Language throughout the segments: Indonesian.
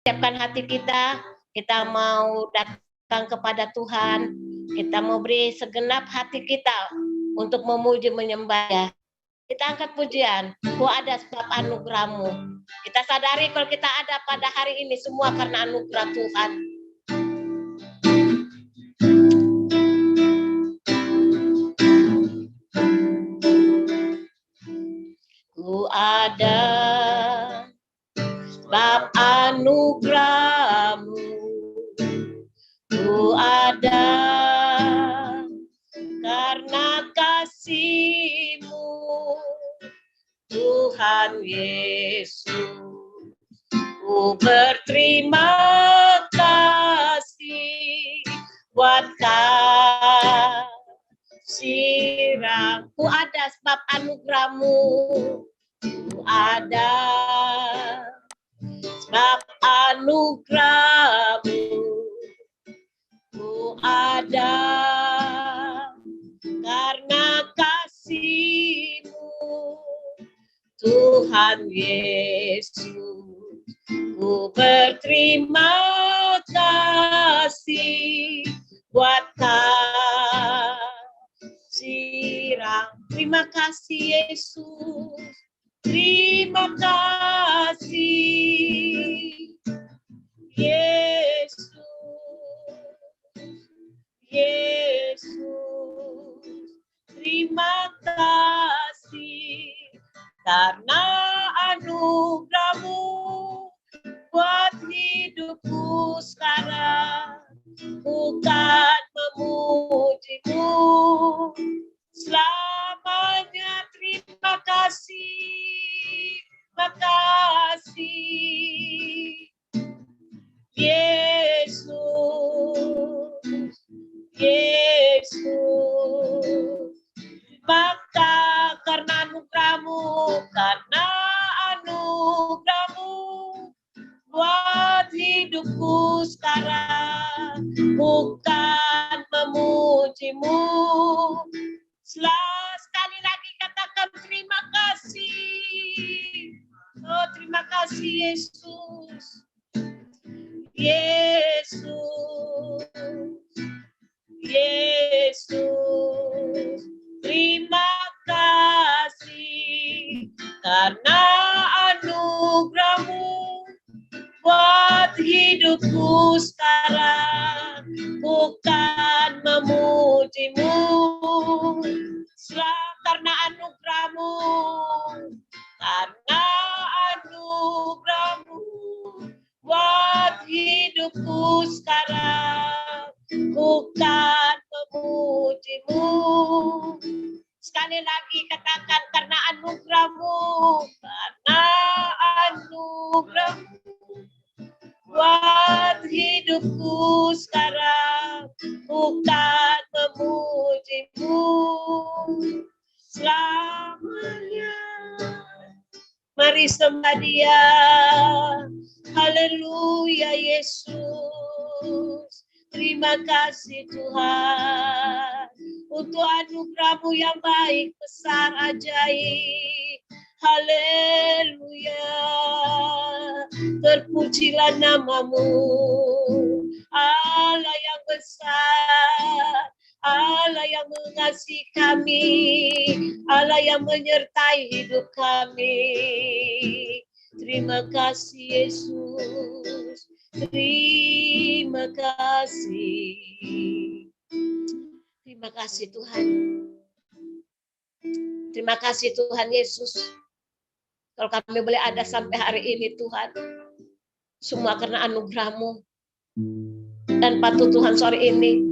siapkan hati kita mau datang kepada Tuhan, kita mau beri segenap hati kita untuk memuji menyembah ya. Kita angkat pujian, ku ada sebab anugerahmu. Kita sadari kalau kita ada pada hari ini semua karena anugerah Tuhan. Ku ada sebab anugerahmu. Ku ada karena kasih-Mu, Tuhan Yesus. Ku berterima kasih buat kasih-Mu. Ku ada sebab anugerah-Mu. Ku ada sebab anugerah-Mu. Ku ada karena kasih-Mu, Tuhan Yesus. Ku berterima kasih buat kasih-Mu. Terima kasih Yesus. Terima kasih Yesus. Yesus, terima kasih karena anugerah-Mu buat hidupku sekarang. Bukan memuji-Mu selamanya. Terima kasih, terima kasih Yesus. Yesus, maka karena anugerah-Mu buat hidupku sekarang, bukan memuji-Mu. Sekali lagi katakan terima kasih. Oh, terima kasih Yesus. Yesus. Yesus, terima kasih karena anugerah-Mu buat hidupku sekarang, bukan memuji-Mu. Karena anugerah-Mu, karena anugerah-Mu buat hidupku sekarang, bukan memuji-Mu. Sekali lagi katakan karena anugerah-Mu, karena anugerah-Mu buat hidupku sekarang, bukan memuji-Mu selamanya. Mari sembah Dia. Haleluya Yesus. Terima kasih Tuhan untuk anugerah-Mu yang baik, besar, ajaib. Haleluya. Terpujilah nama-Mu, Allah yang besar, Allah yang mengasihi kami, Allah yang menyertai hidup kami. Terima kasih Yesus. Terima kasih. Terima kasih Tuhan. Terima kasih Tuhan Yesus. Kalau kami boleh ada sampai hari ini Tuhan, semua karena anugerah-Mu. Dan patut Tuhan sore ini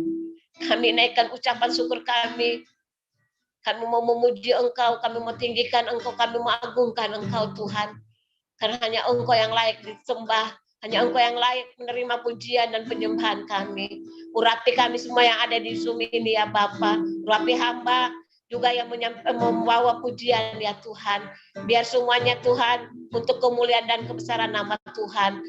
kami naikkan ucapan syukur kami. Kami mau memuji Engkau, kami mau tinggikan Engkau, kami mau agungkan Engkau Tuhan. Karena hanya Engkau yang layak disembah, hanya Engkau yang layak menerima pujian dan penyembahan kami. Urapi kami semua yang ada di Zoom ini ya Bapa. Urapi hamba juga yang membawa pujian ya Tuhan. Biar semuanya Tuhan untuk kemuliaan dan kebesaran nama Tuhan.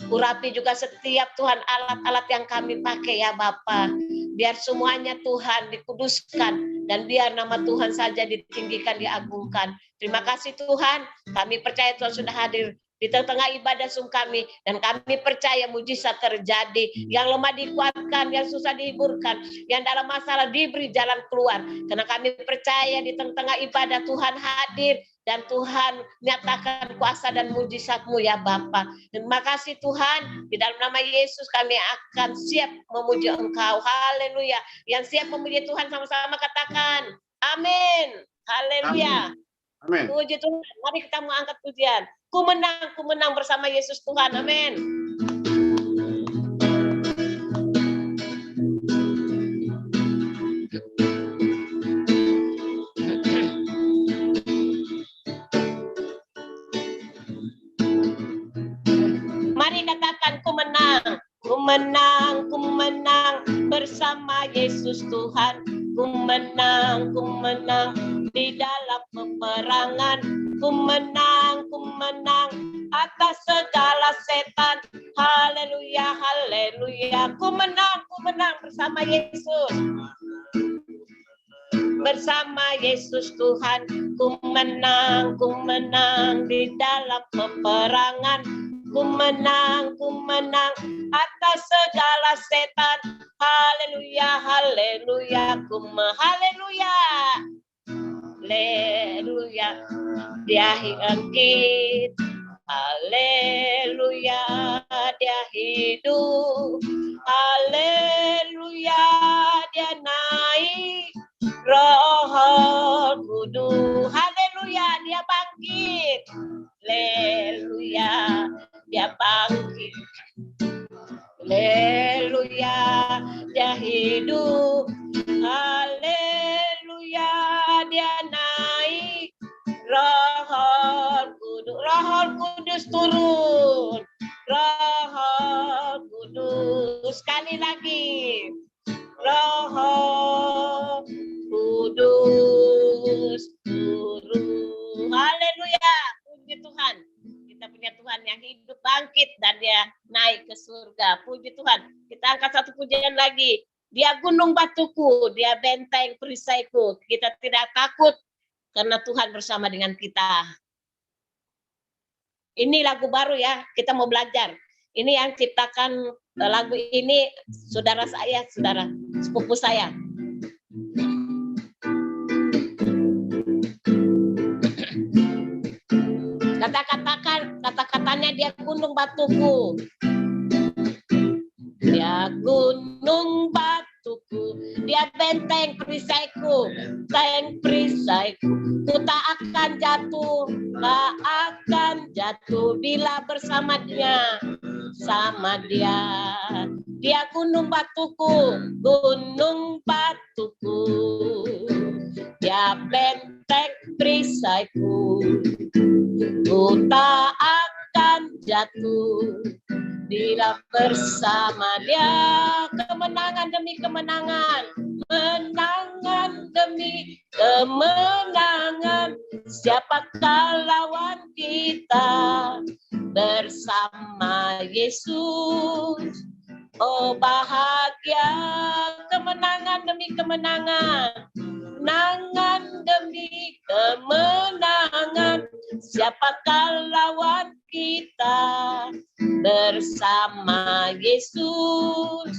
Urapi juga setiap Tuhan alat-alat yang kami pakai ya Bapa. Biar semuanya Tuhan dikuduskan dan biar nama Tuhan saja ditinggikan, diagungkan. Terima kasih Tuhan, kami percaya Tuhan sudah hadir di tengah-tengah ibadah kami, dan kami percaya mujizat terjadi, yang lemah dikuatkan, yang susah dihiburkan, yang dalam masalah diberi jalan keluar, karena kami percaya di tengah-tengah ibadah Tuhan hadir, dan Tuhan nyatakan kuasa dan mujizat-Mu ya Bapa. Terima kasih Tuhan, di dalam nama Yesus kami akan siap memuji Engkau. Haleluya. Yang siap memuji Tuhan sama-sama katakan amin. Haleluya. Amin. Puji Tuhan. Mari kita mengangkat pujian. Ku menang bersama Yesus Tuhan. Amin. Mari katakan ku menang. Ku menang bersama Yesus Tuhan. Ku menang di dalam peperangan. Ku menang atas segala setan. Haleluya, haleluya. Ku menang bersama Yesus. Bersama Yesus Tuhan. Ku menang di dalam peperangan. Ku menang atas segala setan. Haleluya, haleluya. Haleluya. Haleluya. Dia bangkit. Haleluya. Dia hidup. Haleluya. Dia naik. Roh Kudus. Haleluya. Dia bangkit. Haleluya. Dia bangkit. Haleluya. Dia hidup. Haleluya. Dia naik. Roh Kudus turun. Roh Kudus. Sekali lagi. Roh Kudus turun. Haleluya. Puji Tuhan. Kita punya Tuhan yang hidup, bangkit, dan dia naik ke surga. Puji Tuhan. Kita angkat satu pujian lagi. Dia gunung batuku, dia benteng perisaiku. Kita tidak takut karena Tuhan bersama dengan kita. Ini lagu baru ya, kita mau belajar. Ini yang ciptakan lagu ini saudara saya, saudara sepupu saya. Kata-katanya dia gunung batuku. Dia gunung batuku, dia benteng perisaiku, ku tak akan jatuh bila bersama dia, sama dia. Dia gunung batuku, dia benteng perisaiku, ku tak akan jatuh bila bersama dia. Kemenangan demi kemenangan, menangan demi kemenangan. Siapakah lawan kita? Bersama Yesus. Oh bahagia, kemenangan demi kemenangan, kemenangan demi kemenangan. Siapakah lawan kita? Bersama Yesus.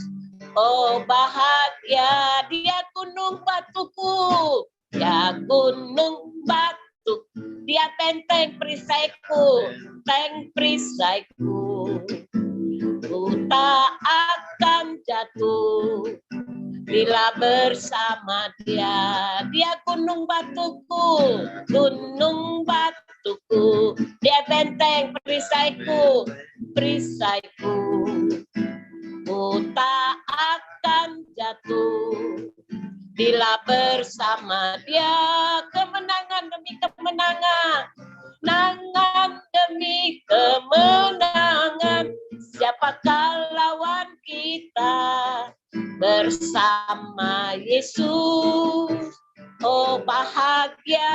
Oh bahagia, dia gunung batuku, dia gunung batu, dia benteng perisaiku, ku tak akan jatuh bila bersama dia. Dia gunung batuku, dia benteng perisaiku, ku tak akan jatuh bila bersama dia. Kemenangan demi kemenangan, kemenangan demi kemenangan. Siapakah lawan kita? Bersama Yesus. Oh bahagia,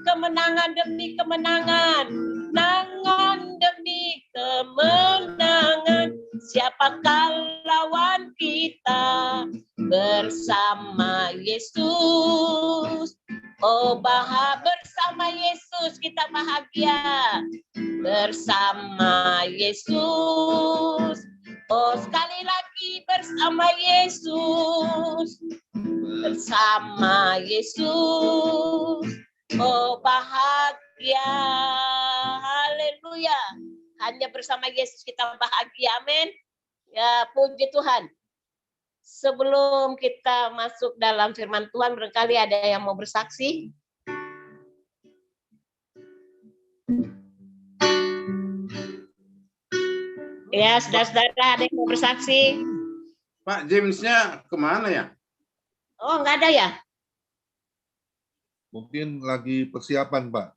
kemenangan demi kemenangan, kemenangan demi kemenangan. Siapakah lawan kita? Bersama Yesus. Oh, bersama Yesus kita bahagia. Bersama Yesus. Oh, sekali lagi bersama Yesus. Bersama Yesus. Oh, bahagia. Haleluya. Hanya bersama Yesus kita bahagia. Amin. Ya, puji Tuhan. Sebelum kita masuk dalam firman Tuhan, barangkali ada yang mau bersaksi. Ya, saudara-saudara, ada yang mau bersaksi? Pak, James-nya kemana ya? Oh, enggak ada ya? Mungkin lagi persiapan, Pak.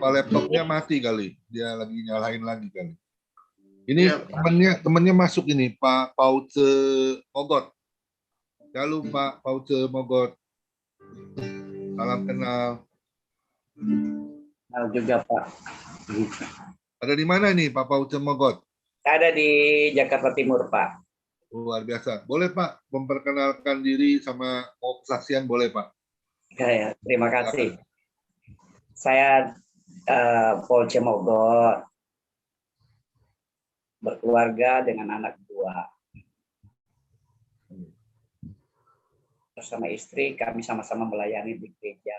Apa laptopnya mati kali? Dia lagi nyalain lagi kali. Ini Iya, temannya masuk ini, Pak Pauce Mogot. Halo Pak Pauce Mogot. Salam kenal. Kenal juga Pak. Ada di mana nih Pak Pauce Mogot? Saya ada di Jakarta Timur Pak. Luar biasa. Boleh Pak memperkenalkan diri sama mau kesaksian boleh Pak? Ya, terima kasih. Saya Paul Mogot, berkeluarga dengan anak 2. Bersama istri kami sama-sama melayani di gereja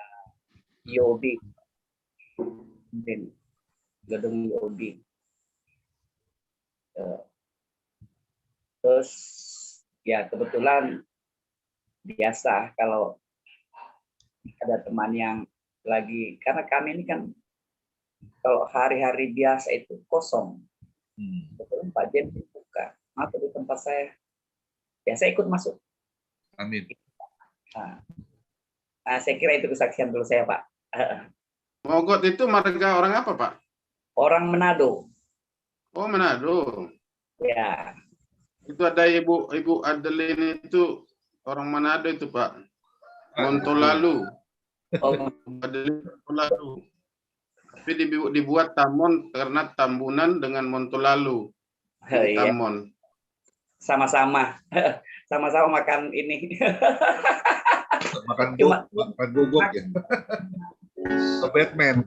IOB, gedung IOB. Terus ya kebetulan biasa kalau ada teman yang lagi, karena kami ini kan kalau hari-hari biasa itu kosong. Kebetulan Pak Jen buka, atau di tempat saya, ya saya ikut masuk. Amin. Nah, saya kira itu kesaksian dulu saya Pak. Mogot itu marga orang apa, Pak? Orang Manado. Oh, Manado. Ya. Itu ada Ibu Adeline itu orang Manado itu, Pak. Montolalu. Oh, Adeline Montolalu. Tapi dibuat Tamon karena tambunan dengan Montolalu. iya. Tamon. Sama-sama. Sama-sama makan ini. Makan Cuma gogok ya. Batman.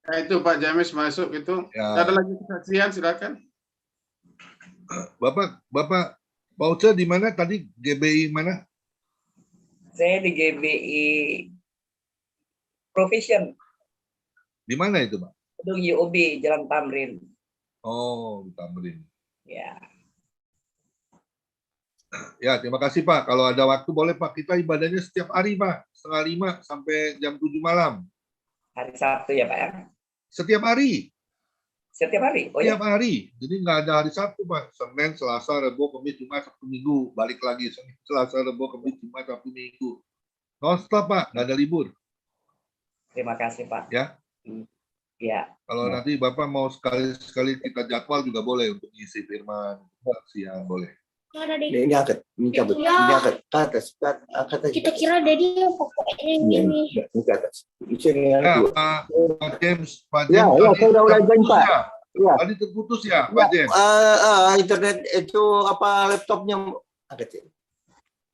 Nah, itu Pak James masuk itu. Ya. Ada lagi kesaksian, silakan. Bapak Pauce di mana tadi? GBI mana? Saya di GBI Provision, Di mana itu, Pak? gedung UOB, Jalan Tamrin. Oh, di Tamrin. Ya. Ya, terima kasih Pak. Kalau ada waktu boleh Pak, kita ibadahnya setiap hari Pak, 4:30 sampai jam 7 malam. Hari Sabtu ya Pak ya? Setiap hari. Setiap hari? Oh Setiap ya? hari. Jadi nggak ada hari Sabtu Pak. Senin, Selasa, Rabu, Kamis, Jumat, Sabtu, Minggu. Balik lagi Senin, Selasa, Rabu, Kamis, Jumat, Sabtu, Minggu. Non-stop Pak, nggak ada libur. Terima kasih Pak. Ya. Ya. Kalau nanti Bapak mau sekali-sekali kita jadwal juga boleh untuk isi firman, siang boleh. Ini angkat, ini cabut, ini angkat ke atas, angkat aja. Kita kira Dedi pokoknya ini. Ini ke atas. Ini Ya, yang Pak James, Ya, saya udah join Pak. Ya. Tadi terputus ya, Pak James. Internet itu apa laptopnya angkat ya.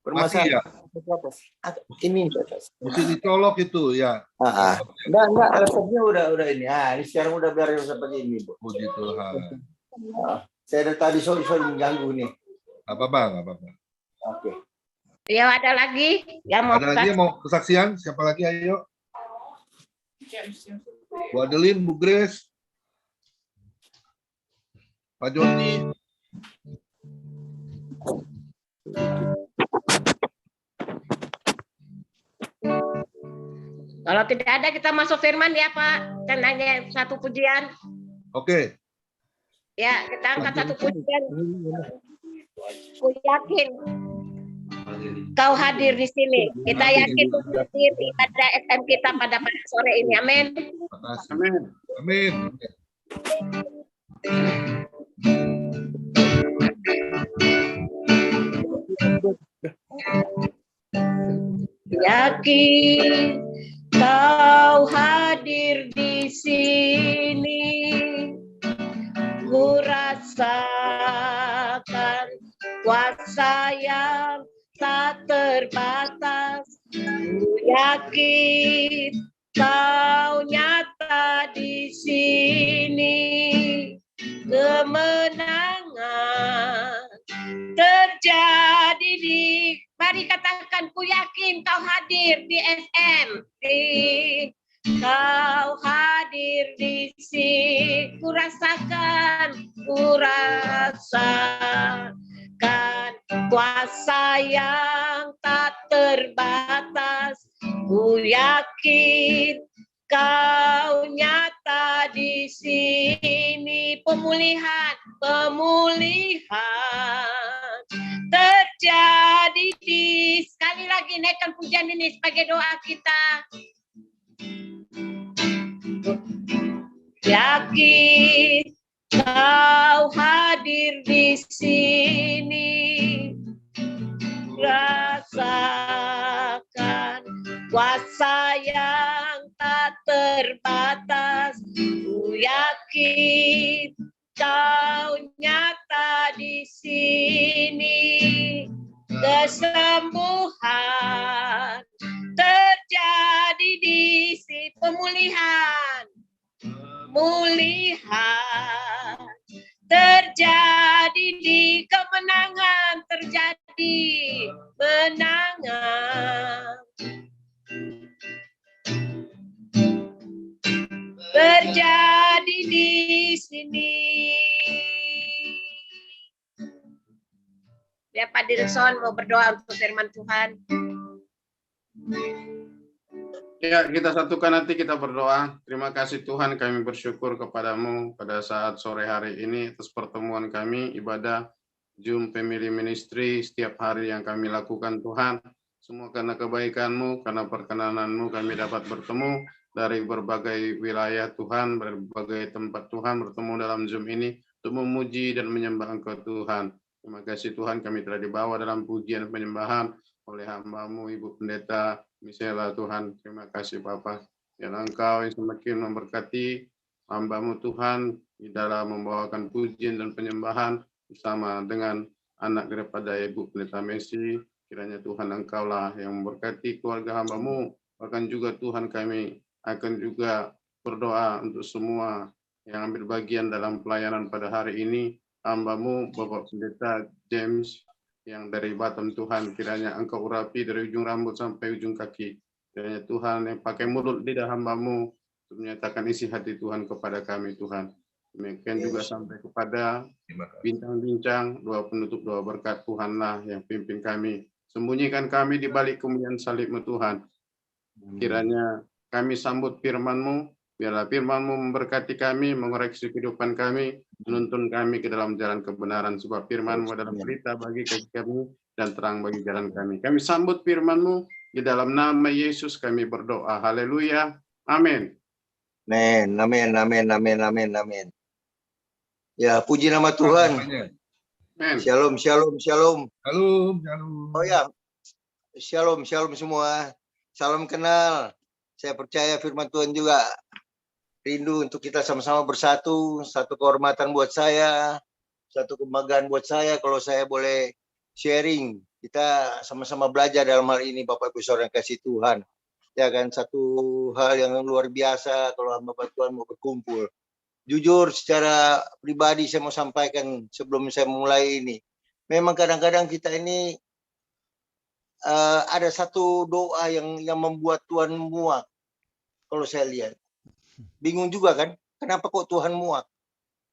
Masih Bermasalah. ya. Ke atas. Ini ke atas. Mesti dicolok itu ya. Enggak, laptopnya udah ini. Ini sekarang udah biar seperti ini, Bu. Puji Tuhan. Saya dari tadi sore mengganggu nih. Nggak apa-apa. Oke. Ya, ada lagi yang mau Ada lagi yang mau kesaksian? Siapa lagi? Ayo. Bu Adeline, Bu Grace, Pak Joni. Kalau tidak ada kita masuk firman ya Pak. Dan hanya satu pujian. Oke. Ya, kita angkat satu pujian. Aku yakin Kau hadir di sini. Kita yakin Kau hadir di pada FM kita pada sore ini. Amin. Terima kasih. Amin. Amin. Yakin Kau hadir di sini. Ku rasakan kuasa yang tak terbatas. yakin kau nyata di sini. Kemenangan terjadi di, mari katakan, ku yakin kau hadir di SM, kau hadir di sini. Ku rasakan kuasa yang tak terbatas. Ku yakin kau nyata di sini. Pemulihan terjadi di, sekali lagi naikkan pujian ini sebagai doa kita. Yakin kau hadir di sini. Rasakan kuasa yang tak terbatas. Ku yakin kau nyata di sini. Kesembuhan terjadi di sini. Pemulihan terjadi di, kemenangan terjadi, menangan terjadi di sini. Ya, Pak Dirson mau berdoa untuk firman Tuhan. Ya, kita satukan nanti kita berdoa. Terima kasih Tuhan, kami bersyukur kepadamu pada saat sore hari ini atas pertemuan kami, ibadah Zoom Family Ministry setiap hari yang kami lakukan Tuhan. Semua karena kebaikan-Mu, karena perkenanan-Mu kami dapat bertemu dari berbagai wilayah Tuhan, berbagai tempat Tuhan, bertemu dalam Zoom ini untuk memuji dan menyembah Engkau Tuhan. Terima kasih Tuhan, kami telah dibawa dalam pujian penyembahan oleh hamba-Mu Ibu Pendeta Misela Tuhan. Terima kasih Bapa, yang Engkau yang semakin memberkati hamba-Mu Tuhan di dalam membawakan pujian dan penyembahan bersama dengan anak daripada Ibu Pendeta Messi. Kiranya Tuhan Engkaulah yang memberkati keluarga hamba-Mu. Bahkan juga Tuhan, kami akan juga berdoa untuk semua yang ambil bagian dalam pelayanan pada hari ini. Hamba-Mu Bapak Pendeta James yang dari Batam Tuhan, kiranya Engkau urapi dari ujung rambut sampai ujung kaki. Kiranya Tuhan yang pakai mulut lidah hamba-Mu untuk menyatakan isi hati Tuhan kepada kami Tuhan. Demikian juga sampai kepada bincang-bincang, doa penutup, doa berkat Tuhanlah yang pimpin kami. Sembunyikan kami di balik kemuliaan salib-Mu Tuhan. Kiranya kami sambut firman-Mu, biarlah firman-Mu memberkati kami, mengoreksi kehidupan kami, menuntun kami ke dalam jalan kebenaran, sebab firman-Mu adalah berita bagi kami dan terang bagi jalan kami. Kami sambut firman-Mu, di dalam nama Yesus kami berdoa. Haleluya. Amin. Amin, amin, amin, amin, amin, amin. Ya, puji nama Tuhan. Amin. Shalom, shalom, shalom. Shalom, shalom. Oh ya, shalom, shalom semua. Salam kenal. Saya percaya firman Tuhan juga rindu untuk kita sama-sama bersatu. Satu kehormatan buat saya, satu kebanggaan buat saya kalau saya boleh sharing. Kita sama-sama belajar dalam hal ini, Bapak Ibu Saudara yang kasih Tuhan. Ya kan, satu hal yang luar biasa kalau hamba Tuhan mau berkumpul. Jujur secara pribadi saya mau sampaikan sebelum saya mulai ini. Memang kadang-kadang kita ini ada satu doa yang membuat Tuhan muak. Kalau saya lihat. Bingung juga kan, kenapa kok Tuhan muak?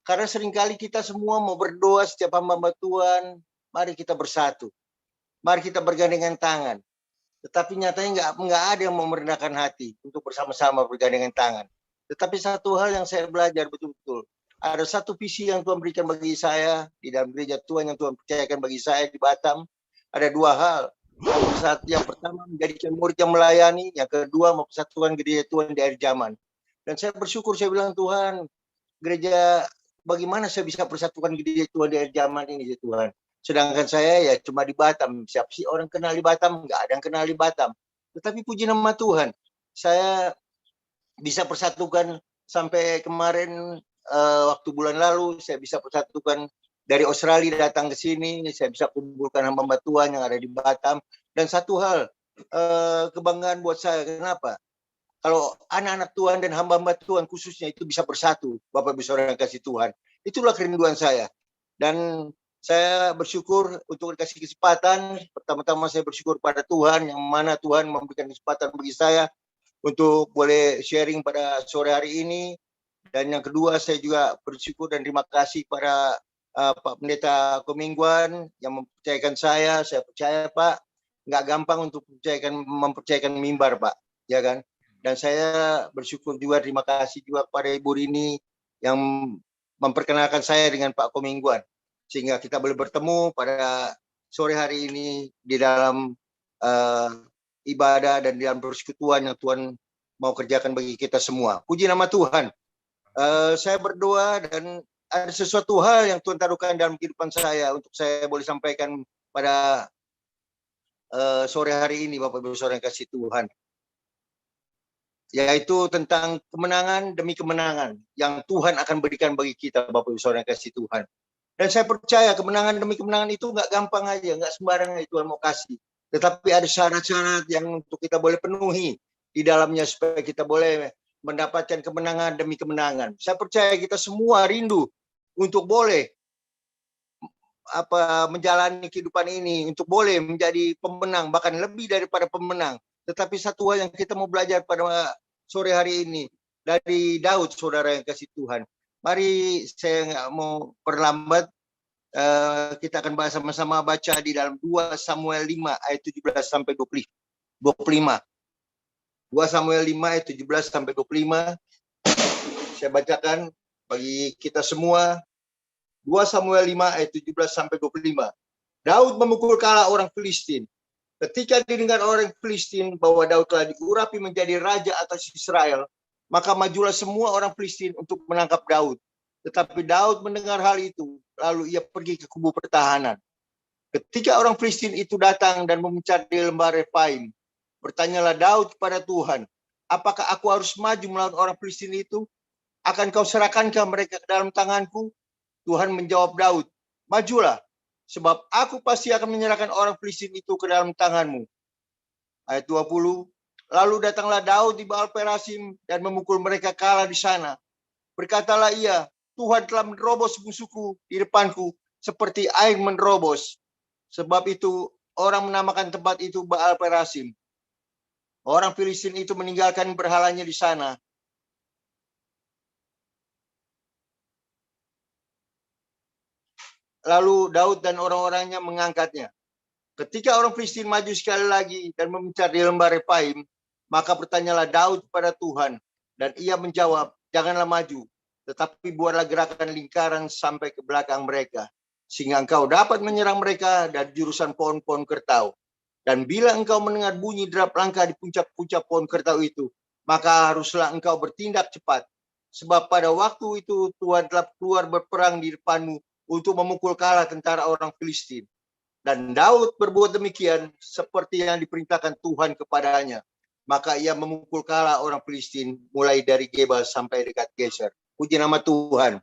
Karena seringkali kita semua mau berdoa setiap hamba Tuhan, mari kita bersatu. Mari kita bergandengan tangan. Tetapi nyatanya nggak ada yang mau merendahkan hati untuk bersama-sama bergandengan tangan. Tetapi satu hal yang saya belajar betul-betul, ada satu visi yang Tuhan berikan bagi saya di dalam gereja Tuhan yang Tuhan percayakan bagi saya di Batam. Ada dua hal. Yang pertama menjadikan murid yang melayani, yang kedua mempersatukan gereja Tuhan di akhir zaman. Dan saya bersyukur, saya bilang Tuhan, gereja bagaimana saya bisa persatukan gereja Tuhan di akhir zaman ini ya Tuhan. Sedangkan saya ya cuma di Batam. Siapa sih orang kenal di Batam? Nggak ada yang kenal di Batam. Tetapi puji nama Tuhan, saya bisa persatukan sampai kemarin waktu bulan lalu saya bisa persatukan dari Australia datang ke sini, saya bisa kumpulkan hamba Tuhan yang ada di Batam. Dan satu hal, kebanggaan buat saya. Kenapa? Kalau anak-anak Tuhan dan hamba-hamba Tuhan khususnya itu bisa bersatu, Bapak Ibu Saudara yang kasih Tuhan. Itulah kerinduan saya. Dan saya bersyukur untuk dikasih kesempatan. Pertama-tama saya bersyukur pada Tuhan, yang mana Tuhan memberikan kesempatan bagi saya untuk boleh sharing pada sore hari ini. Dan yang kedua, saya juga bersyukur dan terima kasih pada Pak Pendeta Komingguan yang mempercayakan saya. Saya percaya, Pak, nggak gampang untuk mempercayakan mimbar, Pak, ya kan? Dan saya bersyukur juga, terima kasih juga kepada Ibu Rini yang memperkenalkan saya dengan Pak Komingguan, sehingga kita boleh bertemu pada sore hari ini di dalam ibadah dan di dalam persekutuan yang Tuhan mau kerjakan bagi kita semua. Puji nama Tuhan. Saya berdoa dan ada sesuatu hal yang Tuhan taruhkan dalam kehidupan saya untuk saya boleh sampaikan pada sore hari ini, Bapak Ibu Saudara yang kasih Tuhan. Yaitu tentang kemenangan demi kemenangan yang Tuhan akan berikan bagi kita, Bapak Ibu Saudara yang kasih Tuhan. Dan saya percaya kemenangan demi kemenangan itu nggak gampang aja, nggak sembarangan Tuhan mau kasih. Tetapi ada syarat-syarat yang untuk kita boleh penuhi di dalamnya supaya kita boleh mendapatkan kemenangan demi kemenangan. Saya percaya kita semua rindu untuk boleh menjalani kehidupan ini, untuk boleh menjadi pemenang, bahkan lebih daripada pemenang. Tetapi satu hal yang kita mau belajar pada sore hari ini dari Daud, saudara yang kasih Tuhan. Mari saya nggak mau perlambat, kita akan bahas sama-sama baca di dalam 2 Samuel 5 ayat 17 sampai 25. 2 Samuel 5 ayat 17 sampai 25. Saya bacakan bagi kita semua. 2 Samuel 5 ayat 17 sampai 25. Daud memukul kalah orang Filistin. Ketika didengar orang Filistin bahwa Daud telah diurapi menjadi raja atas Israel, maka majulah semua orang Filistin untuk menangkap Daud. Tetapi Daud mendengar hal itu, lalu ia pergi ke kubu pertahanan. Ketika orang Filistin itu datang dan memencar di lembah Refaim, bertanyalah Daud kepada Tuhan, apakah aku harus maju melawan orang Filistin itu? Akan kau serahkankah mereka ke dalam tanganku? Tuhan menjawab Daud, majulah, sebab aku pasti akan menyerahkan orang Filistin itu ke dalam tanganmu. Ayat 20, lalu datanglah Daud di Baal Perasim dan memukul mereka kalah di sana. Berkatalah ia, Tuhan telah menerobos musuhku di depanku seperti air menerobos. Sebab itu orang menamakan tempat itu Baal Perasim. Orang Filistin itu meninggalkan berhalanya di sana. Lalu Daud dan orang-orangnya mengangkatnya. Ketika orang Filistin maju sekali lagi dan memencar di lembah Refaim, maka bertanyalah Daud kepada Tuhan, dan ia menjawab, janganlah maju, tetapi buatlah gerakan lingkaran sampai ke belakang mereka, sehingga engkau dapat menyerang mereka dari jurusan pohon-pohon kertau. Dan bila engkau mendengar bunyi derap langkah di puncak-puncak pohon kertau itu, maka haruslah engkau bertindak cepat, sebab pada waktu itu Tuhan telah keluar berperang di depanmu untuk memukul kalah tentara orang Filistin. Dan Daud berbuat demikian seperti yang diperintahkan Tuhan kepadanya. Maka ia memukul kalah orang Filistin mulai dari Gebal sampai dekat Geser. Puji nama Tuhan.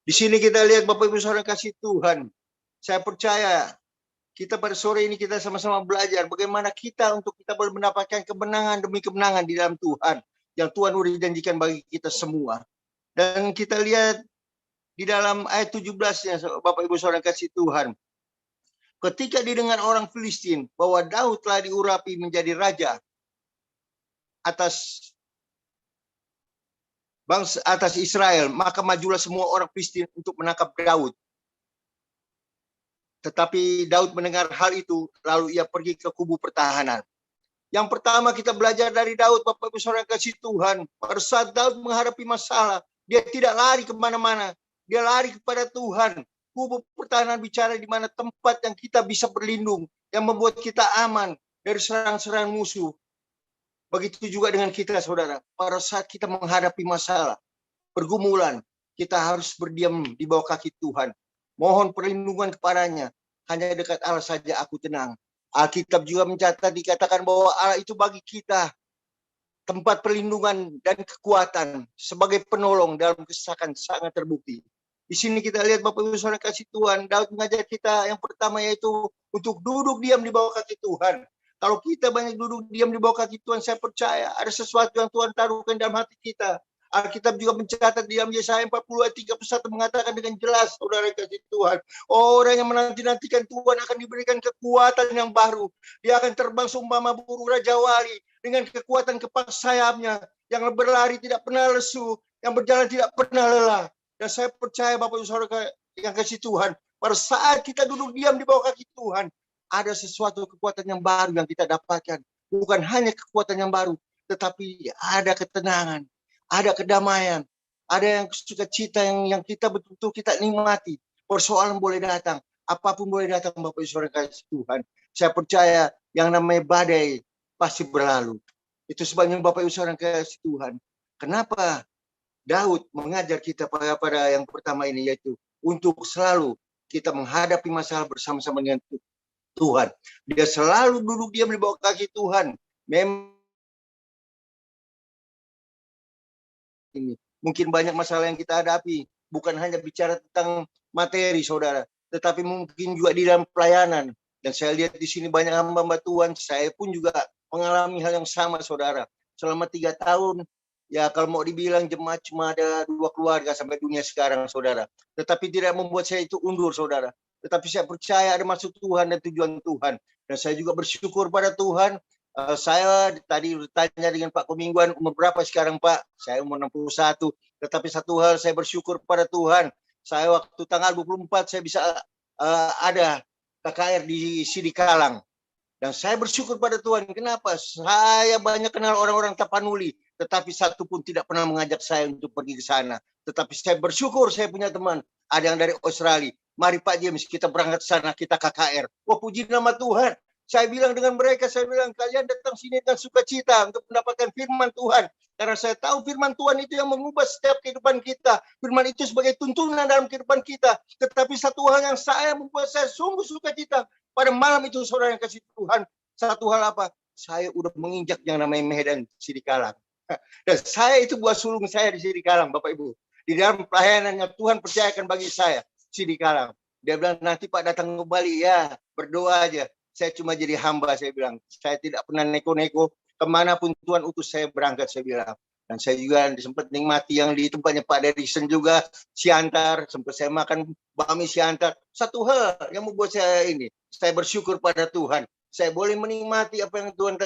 Di sini kita lihat Bapak Ibu Saudara kasih Tuhan. Saya percaya kita pada sore ini kita sama-sama belajar bagaimana kita untuk kita boleh mendapatkan kemenangan demi kemenangan di dalam Tuhan. Yang Tuhan sudah janjikan bagi kita semua. Dan kita lihat di dalam ayat 17-nya Bapak Ibu Saudara kasih Tuhan. Ketika didengar orang Filistin bahwa Daud telah diurapi menjadi raja atas Israel, maka majulah semua orang Filistin untuk menangkap Daud. Tetapi Daud mendengar hal itu, lalu ia pergi ke kubu pertahanan. Yang pertama kita belajar dari Daud, Bapak Ibu Saudara kasih Tuhan. Pada saat Daud menghadapi masalah, dia tidak lari kemana-mana. Dia lari kepada Tuhan. Kubu pertahanan bicara di mana tempat yang kita bisa berlindung, yang membuat kita aman dari serangan-serangan musuh. Begitu juga dengan kita, saudara. Pada saat kita menghadapi masalah, pergumulan, kita harus berdiam di bawah kaki Tuhan. Mohon perlindungan kepadanya. Hanya dekat Allah saja aku tenang. Alkitab juga mencatat, dikatakan bahwa Allah itu bagi kita tempat perlindungan dan kekuatan sebagai penolong dalam kesesakan sangat terbukti. Di sini kita lihat Bapak Ibu Saudara kasih Tuhan, Daud mengajar kita yang pertama yaitu untuk duduk diam di bawah kaki Tuhan. Kalau kita banyak duduk diam di bawah kaki Tuhan, saya percaya ada sesuatu yang Tuhan taruhkan dalam hati kita. Alkitab juga mencatat di dalam Yesaya 40 ayat 31 mengatakan dengan jelas, saudara kasih Tuhan, orang yang menanti-nantikan Tuhan akan diberikan kekuatan yang baru. Dia akan terbang seumpama burung Raja Wali dengan kekuatan kepak sayapnya, yang berlari tidak pernah lesu, yang berjalan tidak pernah lelah. Dan saya percaya Bapak Ibu Saudara yang kasih Tuhan, pada saat kita duduk diam di bawah kaki Tuhan, ada sesuatu kekuatan yang baru yang kita dapatkan. Bukan hanya kekuatan yang baru, tetapi ada ketenangan, ada kedamaian, ada yang sukacita yang kita betul-betul kita nikmati. Persoalan boleh datang, apapun boleh datang Bapak Ibu Saudara kasih Tuhan. Saya percaya yang namanya badai pasti berlalu. Itu sebabnya Bapak Ibu Saudara kasih Tuhan. Kenapa Daud mengajar kita pada yang pertama ini, yaitu untuk selalu kita menghadapi masalah bersama-sama dengan Tuhan. Dia selalu duduk diam di bawah kaki Tuhan. Ini mungkin banyak masalah yang kita hadapi, bukan hanya bicara tentang materi saudara, tetapi mungkin juga di dalam pelayanan. Dan saya lihat di sini banyak hamba-hamba Tuhan, saya pun juga mengalami hal yang sama saudara. Selama 3 tahun, ya kalau mau dibilang jemaat cuma ada 2 keluarga sampai dunia sekarang saudara. Tetapi tidak membuat saya itu undur saudara. Tetapi saya percaya ada maksud Tuhan dan tujuan Tuhan. Dan saya juga bersyukur pada Tuhan. Saya tadi bertanya dengan Pak Komingguan, umur berapa sekarang Pak? Saya umur 61. Tetapi satu hal saya bersyukur pada Tuhan. Saya waktu tanggal 24 saya bisa ada KKR di Sidikalang. Dan saya bersyukur pada Tuhan. Kenapa? Saya banyak kenal orang-orang Tapanuli. Tetapi satu pun tidak pernah mengajak saya untuk pergi ke sana. Tetapi saya bersyukur saya punya teman. Ada yang dari Australia. Mari Pak James kita berangkat ke sana, kita KKR. Wah puji nama Tuhan. Saya bilang dengan mereka, saya bilang kalian datang sini dengan sukacita untuk mendapatkan firman Tuhan. Karena saya tahu firman Tuhan itu yang mengubah setiap kehidupan kita. Firman itu sebagai tuntunan dalam kehidupan kita. Tetapi satu hal yang saya membuat saya sungguh sukacita pada malam itu saudara yang kasih Tuhan. Satu hal apa? Saya udah menginjak yang namanya Medan Sidikalang. Dan saya itu buat sulung saya di Sidikalang, Bapak Ibu. Di dalam pelayanan yang Tuhan percayakan bagi saya, Sidikalang. Dia bilang nanti Pak datang kembali ya, berdoa aja. Saya cuma jadi hamba, saya bilang. Saya tidak pernah neko-neko. Kemanapun Tuhan utus saya berangkat, saya bilang. Dan saya juga sempat nikmati yang di tempatnya Pak Derison juga, Siantar. Sempat saya makan bakmi Siantar. Satu hal yang membuat saya ini, saya bersyukur pada Tuhan. Saya boleh menikmati apa yang Tuhan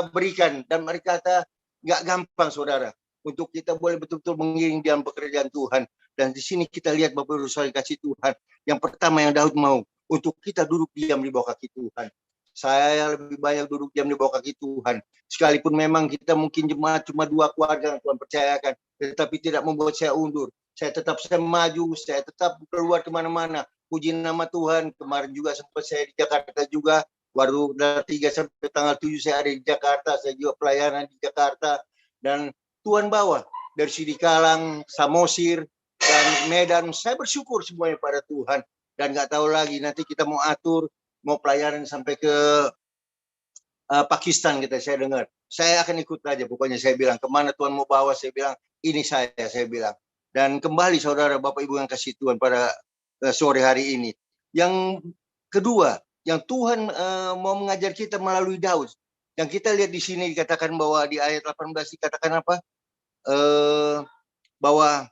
berikan. Dan mereka kata, nggak gampang saudara. Untuk kita boleh betul-betul mengiring dalam pekerjaan Tuhan. Dan di sini kita lihat Bapak Ibu Saudara kasih Tuhan. Yang pertama yang Daud mau. Untuk kita duduk diam di bawah kaki Tuhan. Saya lebih banyak duduk diam di bawah kaki Tuhan. Sekalipun memang kita mungkin jemaat cuma 2 keluarga yang Tuhan percayakan. Tetapi tidak membuat saya undur. Saya tetap maju, saya tetap keluar kemana-mana. Puji nama Tuhan. Kemarin juga sempat saya di Jakarta juga. Baru dari 3 sampai tanggal 7 saya ada di Jakarta. Saya juga pelayanan di Jakarta. Dan Tuhan bawa. Dari Sidikalang, Samosir, dan Medan. Saya bersyukur semuanya pada Tuhan. Dan nggak tahu lagi nanti kita mau atur, mau pelayanan sampai ke Pakistan kita saya dengar. Saya akan ikut aja, pokoknya saya bilang kemana Tuhan mau bawa, saya bilang ini saya bilang. Dan kembali saudara Bapak Ibu yang kasih Tuhan pada sore hari ini. Yang kedua, yang Tuhan mau mengajar kita melalui Daud. Yang kita lihat di sini dikatakan bahwa di ayat 18 dikatakan apa? Bahwa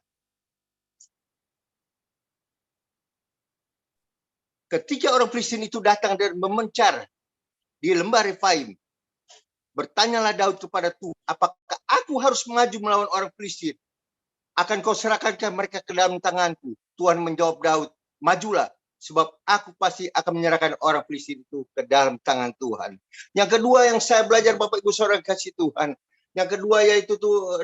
ketika orang Filistin itu datang dan memencar di lembah Refaim, bertanyalah Daud kepada Tuhan, apakah aku harus maju melawan orang Filistin? Akan kau serahkan mereka ke dalam tanganku? Tuhan menjawab Daud, majulah, sebab aku pasti akan menyerahkan orang Filistin itu ke dalam tangan Tuhan. Yang kedua yang saya belajar Bapak Ibu Saudara kasih Tuhan, yang kedua yaitu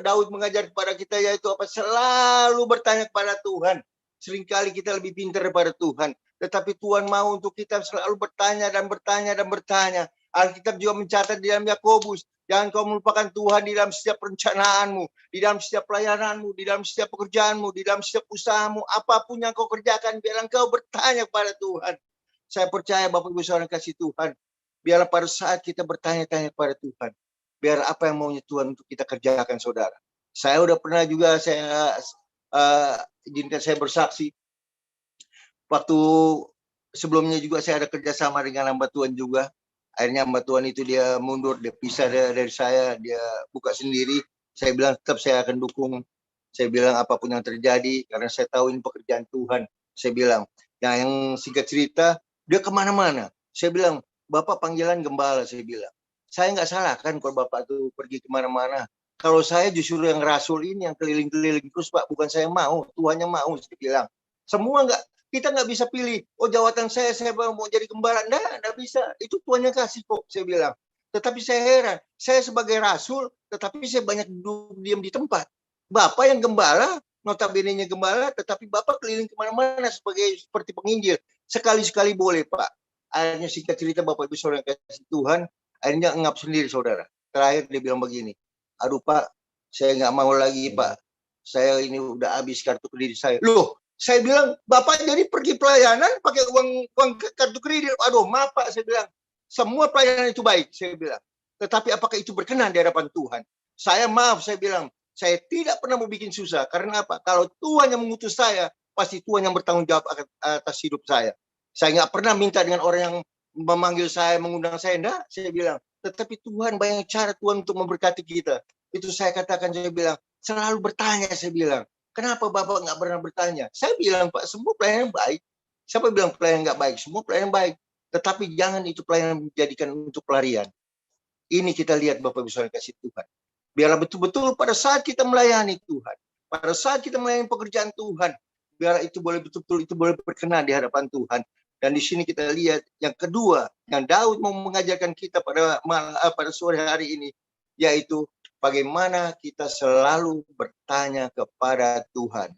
Daud mengajar kepada kita yaitu apa? Selalu bertanya kepada Tuhan. Seringkali kita lebih pintar daripada Tuhan. Tetapi Tuhan mau untuk kita selalu bertanya dan bertanya dan bertanya. Alkitab juga mencatat di dalam Yakobus, jangan kau melupakan Tuhan di dalam setiap perencanaanmu, di dalam setiap pelayananmu, di dalam setiap pekerjaanmu, di dalam setiap usahamu, apapun yang kau kerjakan, biarlah kau bertanya kepada Tuhan. Saya percaya Bapak Ibu Saudara kasih Tuhan, biarlah pada saat kita bertanya-tanya kepada Tuhan, biar apa yang maunya Tuhan untuk kita kerjakan saudara. Saya udah pernah juga izinkan saya bersaksi. Waktu sebelumnya juga saya ada kerjasama dengan hamba Tuhan juga. Akhirnya hamba Tuhan itu dia mundur, dia pisah dari saya, dia buka sendiri. Saya bilang tetap saya akan dukung. Saya bilang apapun yang terjadi, karena saya tahu ini pekerjaan Tuhan. Saya bilang, nah yang singkat cerita, dia kemana-mana. Saya bilang, Bapak panggilan gembala, saya bilang. Saya nggak salah kan kalau Bapak itu pergi kemana-mana. Kalau saya justru yang rasul ini, yang keliling-keliling terus Pak, bukan saya mau, Tuhan yang mau, saya bilang. Semua kita nggak bisa pilih, oh jawatan saya mau jadi gembala. Nggak bisa, itu Tuhan yang kasih kok, saya bilang. Tetapi saya heran, saya sebagai rasul, tetapi saya banyak duduk diam di tempat. Bapak yang gembala, notabene-nya gembala, tetapi Bapak keliling kemana-mana seperti penginjil. Sekali-sekali boleh Pak. Akhirnya singkat cerita Bapak Ibu Saudara kasih Tuhan, akhirnya ngap sendiri saudara. Terakhir dia bilang begini, aduh Pak, saya nggak mau lagi Pak. Saya ini udah habis kartu kredit saya. Loh, saya bilang, Bapak jadi pergi pelayanan pakai uang kartu kredit. Aduh, maaf Pak, saya bilang. Semua pelayanan itu baik, saya bilang. Tetapi apakah itu berkenan di hadapan Tuhan? Saya maaf, saya bilang. Saya tidak pernah mau bikin susah. Karena apa? Kalau Tuhan yang mengutus saya, pasti Tuhan yang bertanggung jawab atas hidup saya. Saya nggak pernah minta dengan orang yang memanggil saya, mengundang saya. Enggak, saya bilang. Tetapi Tuhan banyak cara Tuhan untuk memberkati kita. Itu saya katakan, saya bilang. Selalu bertanya, saya bilang. Kenapa Bapak nggak pernah bertanya? Saya bilang, Pak, semua pelayanan baik. Siapa bilang pelayanan nggak baik? Semua pelayanan baik. Tetapi jangan itu pelayanan dijadikan untuk pelarian. Ini kita lihat Bapak Ibu Saudara kasih Tuhan. Biarlah betul-betul pada saat kita melayani Tuhan, pada saat kita melayani pekerjaan Tuhan, biarlah itu boleh betul-betul itu boleh berkenan di hadapan Tuhan. Dan di sini kita lihat yang kedua, yang Daud mau mengajarkan kita pada sore hari ini, yaitu bagaimana kita selalu bertanya kepada Tuhan.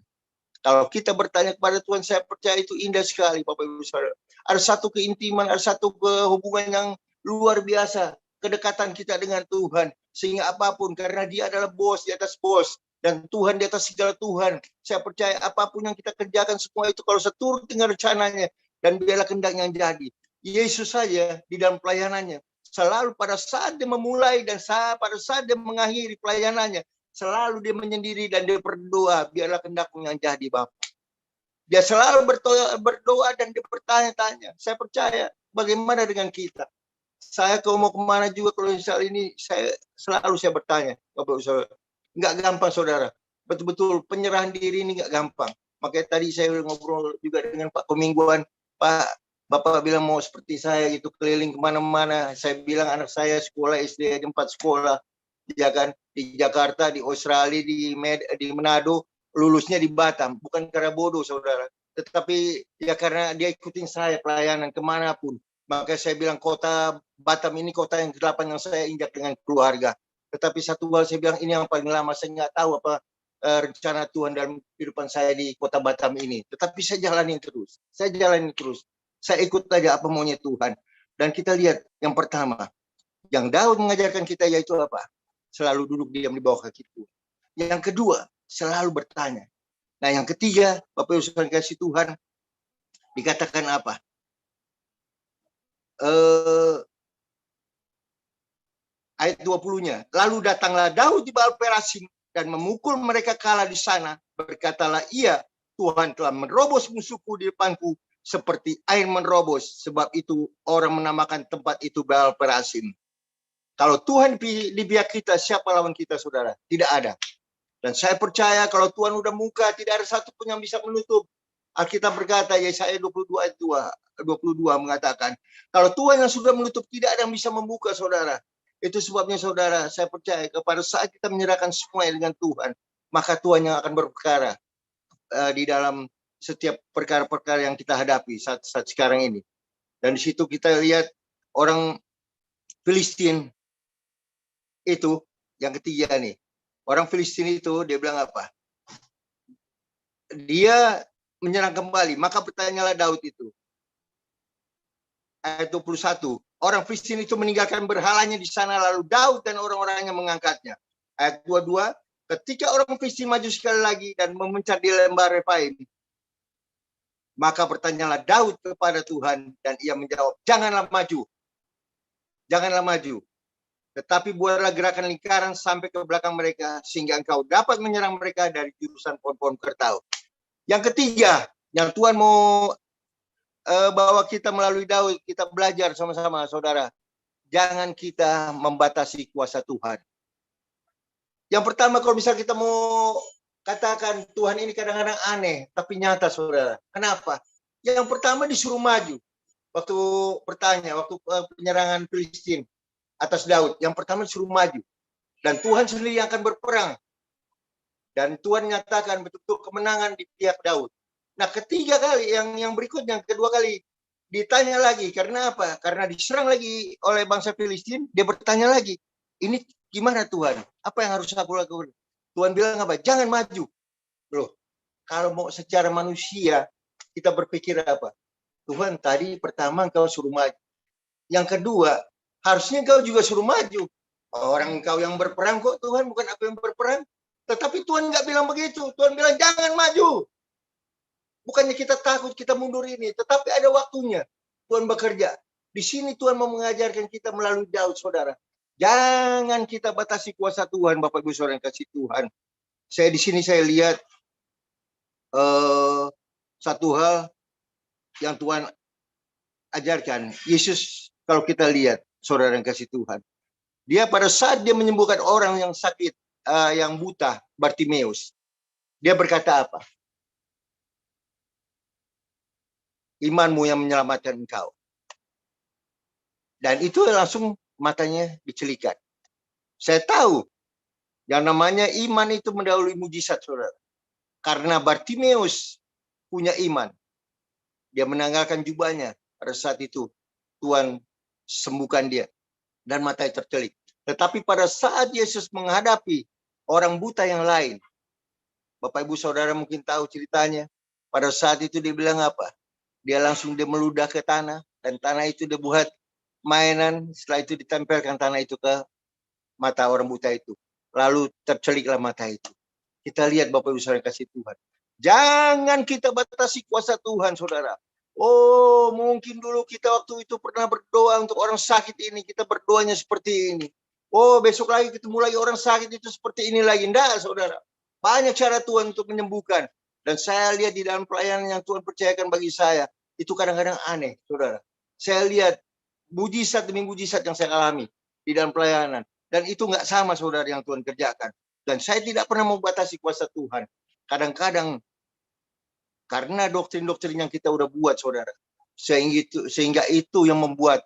Kalau kita bertanya kepada Tuhan, saya percaya itu indah sekali, Bapak Ibu Saudara. Ada satu keintiman, ada satu hubungan yang luar biasa, kedekatan kita dengan Tuhan. Sehingga apapun, karena dia adalah bos di atas bos, dan Tuhan di atas segala Tuhan. Saya percaya apapun yang kita kerjakan semua itu kalau seturut dengan rencananya, dan biarlah kehendak yang jadi. Yesus saja di dalam pelayanannya, selalu pada saat dia memulai dan pada saat dia mengakhiri pelayanannya, selalu dia menyendiri dan dia berdoa, biarlah kehendak-Mu yang jadi Bapak. Dia selalu berdoa dan dia bertanya-tanya. Saya percaya bagaimana dengan kita. Saya kalau mau kemana juga kalau misal ini saya selalu bertanya, Bapak Saudara. Nggak gampang saudara. Betul-betul penyerahan diri ini nggak gampang. Makanya tadi saya ngobrol juga dengan Pak Komingguan, Pak, Bapak bilang mau seperti saya gitu keliling kemana-mana. Saya bilang anak saya sekolah SD di 4 sekolah, ya kan, di Jakarta, di Australia, di Manado, lulusnya di Batam. Bukan karena bodoh saudara, tetapi ya karena dia ikutin saya pelayanan kemanapun. Maka saya bilang kota Batam ini kota yang ke-8 yang saya injak dengan keluarga. Tetapi satu hal saya bilang ini yang paling lama, saya nggak tahu apa rencana Tuhan dalam kehidupan saya di kota Batam ini. Tetapi saya jalanin terus. Saya ikut aja apa maunya Tuhan. Dan kita lihat yang pertama, yang Daud mengajarkan kita yaitu apa? Selalu duduk diam di bawah kaki Tuhan. Yang kedua, selalu bertanya. Nah yang ketiga, Bapak Ibu Saudara kasih Tuhan, dikatakan apa? Ayat 20-nya. Lalu datanglah Daud di Baal Perasim dan memukul mereka kalah di sana. Berkatalah ia, Tuhan telah menerobos musuhku di depanku seperti air menerobos. Sebab itu orang menamakan tempat itu Baal Perasim. Kalau Tuhan di pihak kita, siapa lawan kita saudara? Tidak ada. Dan saya percaya kalau Tuhan udah muka, tidak ada satu pun yang bisa menutup. Alkitab berkata, Yesaya 22 ayat 22 mengatakan, kalau Tuhan yang sudah menutup, tidak ada yang bisa membuka saudara. Itu sebabnya saudara, saya percaya kepada saat kita menyerahkan semuanya dengan Tuhan, maka Tuhan yang akan berperkara di dalam setiap perkara-perkara yang kita hadapi saat sekarang ini. Dan di situ kita lihat orang Filistin itu, yang ketiga nih. Orang Filistin itu, dia bilang apa? Dia menyerang kembali, maka bertanyalah Daud itu. Ayat 21. Orang Filistin itu meninggalkan berhalanya di sana, lalu Daud dan orang-orangnya mengangkatnya. Ayat 22. Ketika orang Filistin maju sekali lagi dan memencar di lembah Refaim, maka bertanyalah Daud kepada Tuhan dan ia menjawab, janganlah maju. Janganlah maju. Tetapi buatlah gerakan lingkaran sampai ke belakang mereka, sehingga engkau dapat menyerang mereka dari jurusan pohon-pohon kertau. Yang ketiga, yang Tuhan mau bawa kita melalui Daud, kita belajar sama-sama saudara. jangan kita membatasi kuasa Tuhan. Yang pertama, kalau misal kita mau katakan Tuhan ini kadang-kadang aneh, tapi nyata, saudara. Kenapa? Yang pertama disuruh maju. Waktu penyerangan Filistin atas Daud, yang pertama disuruh maju. Dan Tuhan sendiri yang akan berperang. Dan Tuhan nyatakan betul-betul kemenangan di pihak Daud. Nah, ketiga kali, yang berikutnya, kedua kali, ditanya lagi. Karena apa? Karena diserang lagi oleh bangsa Filistin, dia bertanya lagi, ini gimana Tuhan? Apa yang harus aku lakukan? Tuhan bilang apa? Jangan maju. Loh, kalau mau secara manusia, kita berpikir apa? Tuhan, tadi pertama engkau suruh maju. Yang kedua, harusnya engkau juga suruh maju. Orang engkau yang berperang kok, Tuhan, bukan aku yang berperang. Tetapi Tuhan nggak bilang begitu. Tuhan bilang, jangan maju. Bukannya kita takut, kita mundur ini. Tetapi ada waktunya. Tuhan bekerja. Di sini Tuhan mau mengajarkan kita melalui Daud, saudara. Jangan kita batasi kuasa Tuhan, Bapak Ibu Saudara yang kasih Tuhan. Di sini saya lihat satu hal yang Tuhan ajarkan. Yesus, kalau kita lihat, saudara yang kasih Tuhan, dia pada saat dia menyembuhkan orang yang sakit, yang buta, Bartimeus, dia berkata apa? Imanmu yang menyelamatkan engkau. Dan itu langsung matanya dicelikan. Saya tahu yang namanya iman itu mendahului mujizat, saudara. Karena Bartimeus punya iman. Dia menanggalkan jubahnya. Pada saat itu Tuhan sembuhkan dia. Dan matanya tercelik. Tetapi pada saat Yesus menghadapi orang buta yang lain. Bapak Ibu Saudara mungkin tahu ceritanya. Pada saat itu dia bilang apa? Dia langsung meludah ke tanah. Dan tanah itu dia buat mainan. Setelah itu ditempelkan tanah itu ke mata orang buta itu. Lalu terceliklah mata itu. Kita lihat Bapak Ibu Saudara kasih Tuhan. Jangan kita batasi kuasa Tuhan, saudara. Oh, mungkin dulu kita waktu itu pernah berdoa untuk orang sakit ini. Kita berdoanya seperti ini. Oh, besok lagi ketemu lagi orang sakit itu seperti ini lagi. Enggak, saudara. Banyak cara Tuhan untuk menyembuhkan. Dan saya lihat di dalam pelayanan yang Tuhan percayakan bagi saya. Itu kadang-kadang aneh, saudara. Saya lihat mujizat demi mujizat yang saya alami di dalam pelayanan. Dan itu nggak sama, saudara, yang Tuhan kerjakan. Dan saya tidak pernah membatasi kuasa Tuhan. Kadang-kadang karena doktrin-doktrin yang kita udah buat, saudara, sehingga itu yang membuat,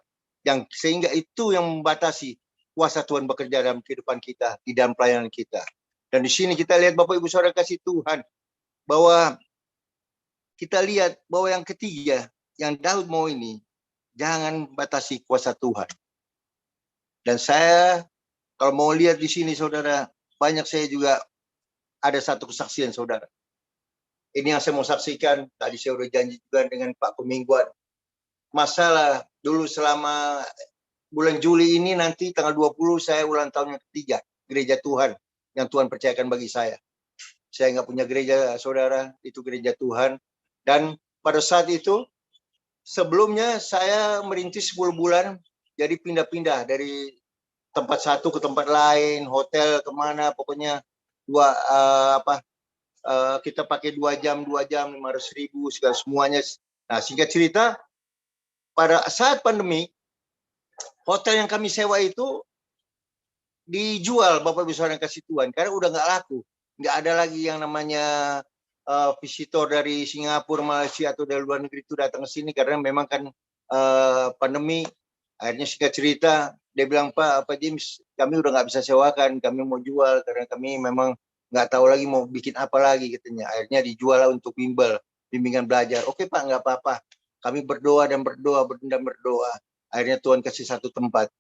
sehingga itu yang membatasi kuasa Tuhan bekerja dalam kehidupan kita, di dalam pelayanan kita. Dan di sini kita lihat Bapak Ibu Saudara kasih Tuhan, bahwa kita lihat bahwa yang ketiga, yang Daud mau ini, jangan batasi kuasa Tuhan. Dan saya, kalau mau lihat di sini, saudara, banyak saya juga ada satu kesaksian, saudara. Ini yang saya mau saksikan. Tadi saya udah janji juga dengan Pak Pemingguan. Masalah dulu selama bulan Juli ini nanti tanggal 20 saya ulang tahun yang ketiga gereja Tuhan yang Tuhan percayakan bagi saya. Saya nggak punya gereja, saudara, itu gereja Tuhan. Dan pada saat itu sebelumnya saya merintis 10 bulan, jadi pindah-pindah dari tempat satu ke tempat lain, hotel kemana, pokoknya kita pakai 2 jam, 500.000 segala semuanya. Nah, singkat cerita, pada saat pandemi, hotel yang kami sewa itu dijual, Bapak Ibu Saudara yang kasih Tuhan, karena udah nggak laku. Nggak ada lagi yang namanya visitor dari Singapura, Malaysia atau dari luar negeri itu datang ke sini, karena memang kan pandemi. Akhirnya singkat cerita, dia bilang, Pak James, kami udah nggak bisa sewakan, kami mau jual karena kami memang nggak tahu lagi mau bikin apa lagi, katanya. Akhirnya dijual untuk bimbingan belajar. Oke Pak, nggak apa-apa. Kami berdoa dan berdoa. Akhirnya Tuhan kasih satu tempat.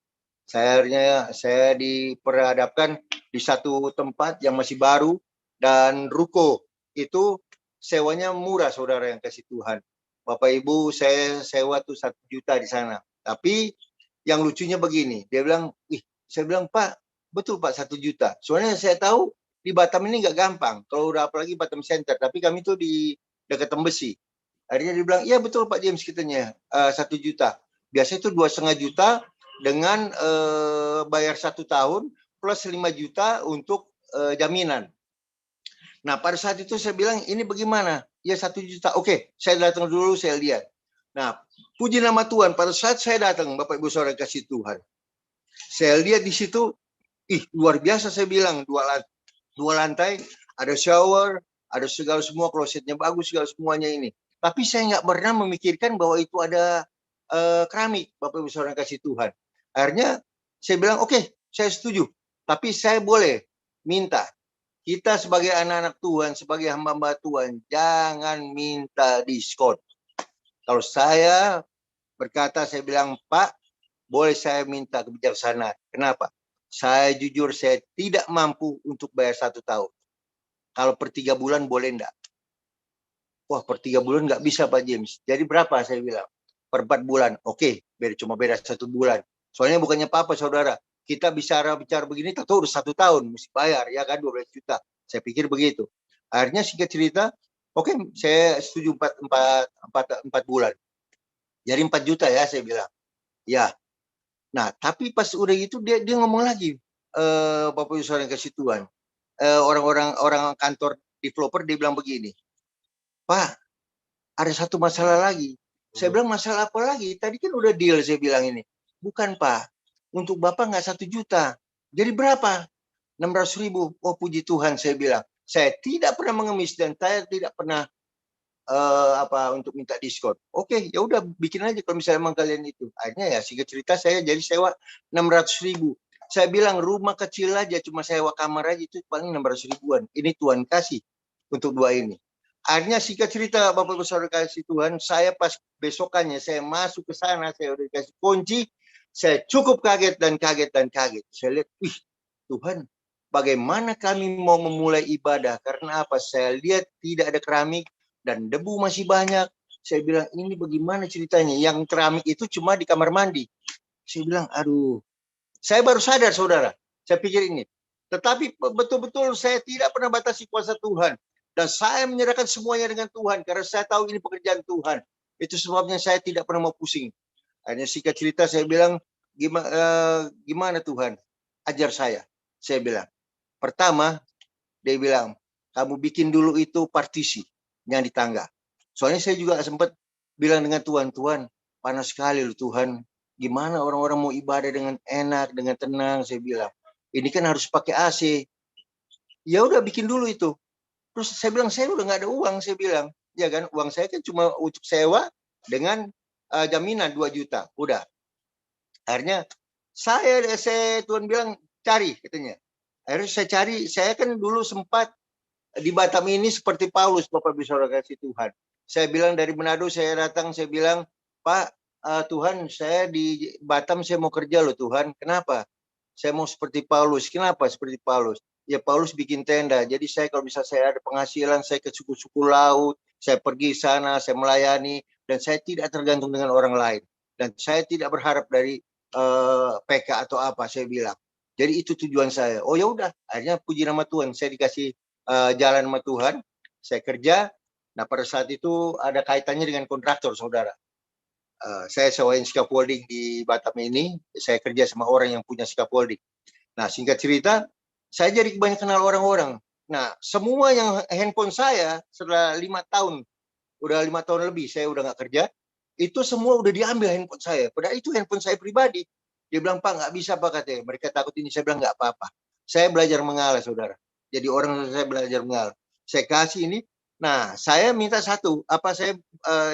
Saya diperhadapkan di satu tempat yang masih baru, dan ruko itu sewanya murah, saudara yang kasih Tuhan. Bapak Ibu, saya sewa tuh 1 juta di sana. Tapi yang lucunya begini, dia bilang, saya bilang, Pak, betul Pak, 1 juta. Soalnya saya tahu di Batam ini nggak gampang. Kalau udah apalagi Batam Center, tapi kami tuh di dekat Tembesi. Akhirnya dia bilang, iya betul Pak James, kitanya 1 juta. Biasanya itu 2,5 juta dengan bayar 1 tahun plus 5 juta untuk jaminan. Nah, pada saat itu saya bilang, ini bagaimana? Ya 1 juta. Oke, saya datang dulu, saya lihat. Nah, puji nama Tuhan, pada saat saya datang, Bapak Ibu Saudara kasih Tuhan, Saya lihat di situ, luar biasa saya bilang, dua lantai, ada shower, ada segala semua, klosetnya bagus, segala semuanya ini. Tapi saya nggak pernah memikirkan bahwa itu ada keramik, Bapak Ibu Saudara kasih Tuhan. Akhirnya saya bilang, oke, saya setuju. Tapi saya boleh minta, kita sebagai anak-anak Tuhan, sebagai hamba-hamba Tuhan, jangan minta diskon. Kalau saya berkata, saya bilang, Pak, boleh saya minta kebijaksanaan. Kenapa? Saya jujur, saya tidak mampu untuk bayar 1 tahun. Kalau per 3 bulan boleh enggak? Wah, per 3 bulan nggak bisa, Pak James. Jadi berapa? Saya bilang. Per 4 bulan. Oke, cuma beda 1 bulan. Soalnya bukannya apa-apa, saudara. Kita bicara begini, tahu udah 1 tahun. Mesti bayar, ya kan, 12 juta. Saya pikir begitu. Akhirnya singkat cerita, oke, saya setuju 4 bulan. Jadi 4 juta ya, saya bilang. Ya. Nah, tapi pas udah gitu, dia ngomong lagi. Bapak Ibu Saudara yang kasih Tuhan. Orang kantor developer, dia bilang begini. Pak, ada satu masalah lagi. Saya bilang, masalah apa lagi? Tadi kan udah deal, saya bilang ini. Bukan, Pak. Untuk Bapak nggak 1 juta. Jadi berapa? 600.000. Oh, puji Tuhan, saya bilang. Saya tidak pernah mengemis dan saya tidak pernah untuk minta diskon. Oke, ya udah bikin aja kalau misalnya emang kalian itu. Akhirnya ya singkat cerita saya jadi sewa 600.000. Saya bilang rumah kecil aja cuma sewa kamar aja itu paling 600 ribuan. Ini Tuhan kasih untuk 2 ini. Akhirnya singkat cerita Bapak Ibu Saudara kasih Tuhan, saya pas besokannya saya masuk ke sana, saya udah dikasih kunci, saya cukup kaget dan kaget. Saya lihat, Tuhan, bagaimana kami mau memulai ibadah? Karena apa? Saya lihat tidak ada keramik dan debu masih banyak. Saya bilang, ini bagaimana ceritanya? Yang keramik itu cuma di kamar mandi. Saya bilang, aduh. Saya baru sadar, saudara. Saya pikir ini. Tetapi betul-betul saya tidak pernah batasi kuasa Tuhan. Dan saya menyerahkan semuanya dengan Tuhan. Karena saya tahu ini pekerjaan Tuhan. Itu sebabnya saya tidak pernah mau pusing. Hanya singkat cerita saya bilang, gimana Tuhan? Ajar saya. Saya bilang. Pertama, dia bilang, kamu bikin dulu itu partisi yang di tangga. Soalnya saya juga sempat bilang dengan Tuhan, Tuhan, panas sekali loh Tuhan. Gimana orang-orang mau ibadah dengan enak, dengan tenang, saya bilang. Ini kan harus pakai AC. Ya udah bikin dulu itu. Terus saya bilang, saya udah nggak ada uang, saya bilang. Ya kan, uang saya kan cuma untuk sewa dengan jaminan 2 juta. Udah. Akhirnya Tuhan bilang, cari katanya. Akhirnya saya cari, saya kan dulu sempat di Batam ini seperti Paulus, Bapak Ibu Saudara kasih Tuhan. Saya bilang dari Manado, saya datang, saya bilang, Pak, Tuhan, saya di Batam, saya mau kerja loh Tuhan. Kenapa? Saya mau seperti Paulus. Kenapa seperti Paulus? Ya Paulus bikin tenda. Jadi saya kalau bisa saya ada penghasilan, saya ke suku-suku laut, saya pergi sana, saya melayani, dan saya tidak tergantung dengan orang lain. Dan saya tidak berharap dari PK atau apa, saya bilang. Jadi itu tujuan saya. Oh ya udah, akhirnya puji nama Tuhan, saya dikasih jalan sama Tuhan, saya kerja. Nah pada saat itu ada kaitannya dengan kontraktor, saudara. Saya sewain scaffolding di Batam ini, saya kerja sama orang yang punya scaffolding. Nah singkat cerita, saya jadi banyak kenal orang-orang. Nah semua yang handphone saya setelah 5 tahun, udah 5 tahun lebih saya udah nggak kerja, itu semua udah diambil handphone saya. Padahal itu handphone saya pribadi. Dia bilang, Pak nggak bisa Pak katanya. Mereka takut ini. Saya bilang nggak apa-apa. Saya belajar mengalah, saudara. Jadi orang saya belajar mengalah. Saya kasih ini. Nah saya minta satu. Apa saya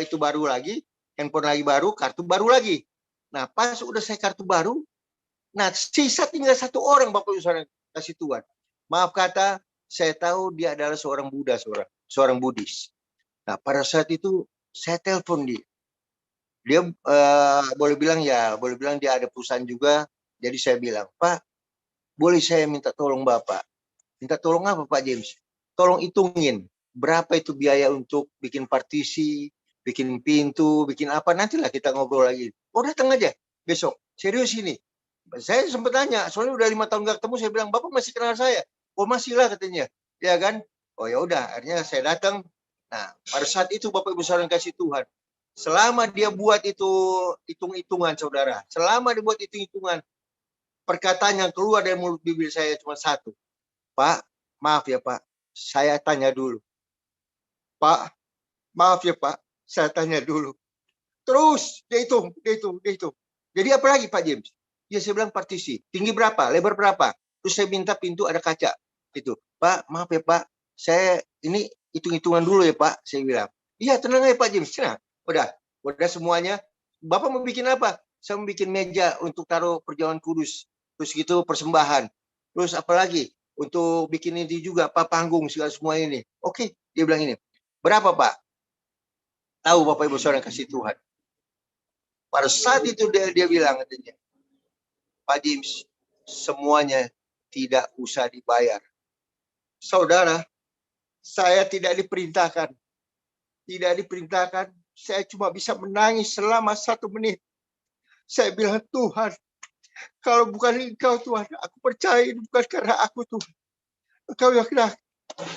itu baru lagi, handphone lagi baru, kartu baru lagi. Nah pas udah saya kartu baru, nah sisa tinggal 1 orang Bapak Ibu Saudara kasih Tuhan. Maaf kata, saya tahu dia adalah seorang Buddha, seorang Buddhis. Nah pada saat itu saya telepon dia. Dia boleh bilang dia ada perusahaan juga. Jadi saya bilang, Pak, boleh saya minta tolong Bapak? Minta tolong apa Pak James? Tolong hitungin berapa itu biaya untuk bikin partisi, bikin pintu, bikin apa, nantilah kita ngobrol lagi. Oh datang aja besok, serius ini. Saya sempat tanya, soalnya udah 5 tahun gak ketemu, saya bilang, Bapak masih kenal saya? Oh masih lah katanya, ya kan? Oh ya udah, akhirnya saya datang. Nah pada saat itu Bapak Ibu Saudara kasih Tuhan, selama dia buat itu hitung-hitungan, saudara, selama dia buat hitung-hitungan, perkataan yang keluar dari mulut bibir saya cuma satu, Pak, maaf ya Pak, saya tanya dulu. Pak, maaf ya Pak, saya tanya dulu. Terus dia hitung. Jadi apa lagi Pak James? Ya saya bilang partisi. Tinggi berapa? Lebar berapa? Terus saya minta pintu ada kaca. Itu. Pak, maaf ya Pak. Saya ini hitung-hitungan dulu ya Pak. Saya bilang. Iya tenang aja Pak James. Nah, udah semuanya. Bapak mau bikin apa? Saya mau bikin meja untuk taruh perjamuan kudus. Terus gitu persembahan. Terus apalagi? Untuk bikin ini juga Pak panggung segala semua ini. Oke, dia bilang ini. Berapa Pak? Tahu Bapak Ibu Saudara kasih Tuhan. Pada saat itu dia bilang katanya, Pak James, semuanya tidak usah dibayar. Saudara, saya tidak diperintahkan. Tidak diperintahkan, saya cuma bisa menangis selama 1 menit. Saya bilang, Tuhan, kalau bukan Engkau Tuhan, aku percaya ini bukan karena aku Tuhan. Engkau yang kena.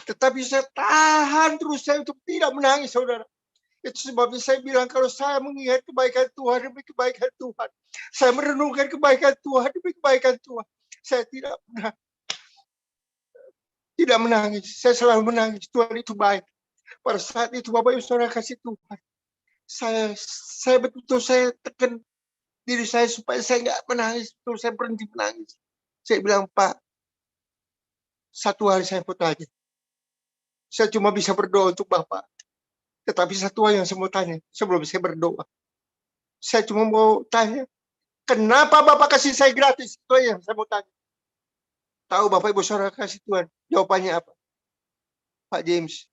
Tetapi saya tahan terus saya untuk tidak menangis, saudara. Itu sebabnya saya bilang kalau saya mengingat kebaikan Tuhan demi kebaikan Tuhan, saya merenungkan kebaikan Tuhan demi kebaikan Tuhan, saya tidak menangis. Saya selalu menangis. Tuhan itu baik. Pada saat itu Bapak Ibu Saudara kasih Tuhan, saya betul-betul saya tekan diri saya supaya saya nggak menangis. Betul saya berhenti menangis. Saya bilang Pak, 1 hari saya mau tanya. Saya cuma bisa berdoa untuk Bapak. Tetapi 1 hal yang saya mau tanya sebelum saya berdoa. Saya cuma mau tanya, kenapa Bapak kasih saya gratis? Itu yang saya mau tanya. Tahu Bapak Ibu Saudara kasih Tuhan, jawabannya apa? Pak James,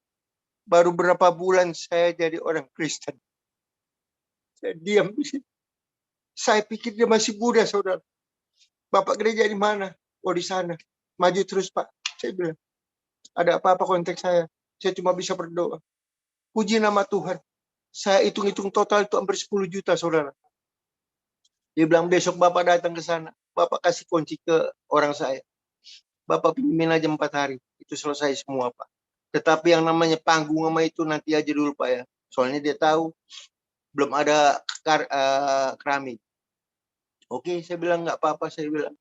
baru berapa bulan saya jadi orang Kristen. Saya diam di sini. Saya pikir dia masih muda, saudara. Bapak gereja di mana? Oh, di sana. Maju terus, Pak. Saya bilang, ada apa-apa kontak saya? Saya cuma bisa berdoa. Puji nama Tuhan. Saya hitung-hitung total itu hampir 10 juta, saudara. Dia bilang, besok Bapak datang ke sana. Bapak kasih kunci ke orang saya. Bapak pinjemin aja 4 hari. Itu selesai semua, Pak. Tetapi yang namanya panggung sama itu nanti aja dulu, Pak ya. Soalnya dia tahu belum ada keramik. Oke, saya bilang nggak apa-apa. Saya bilang,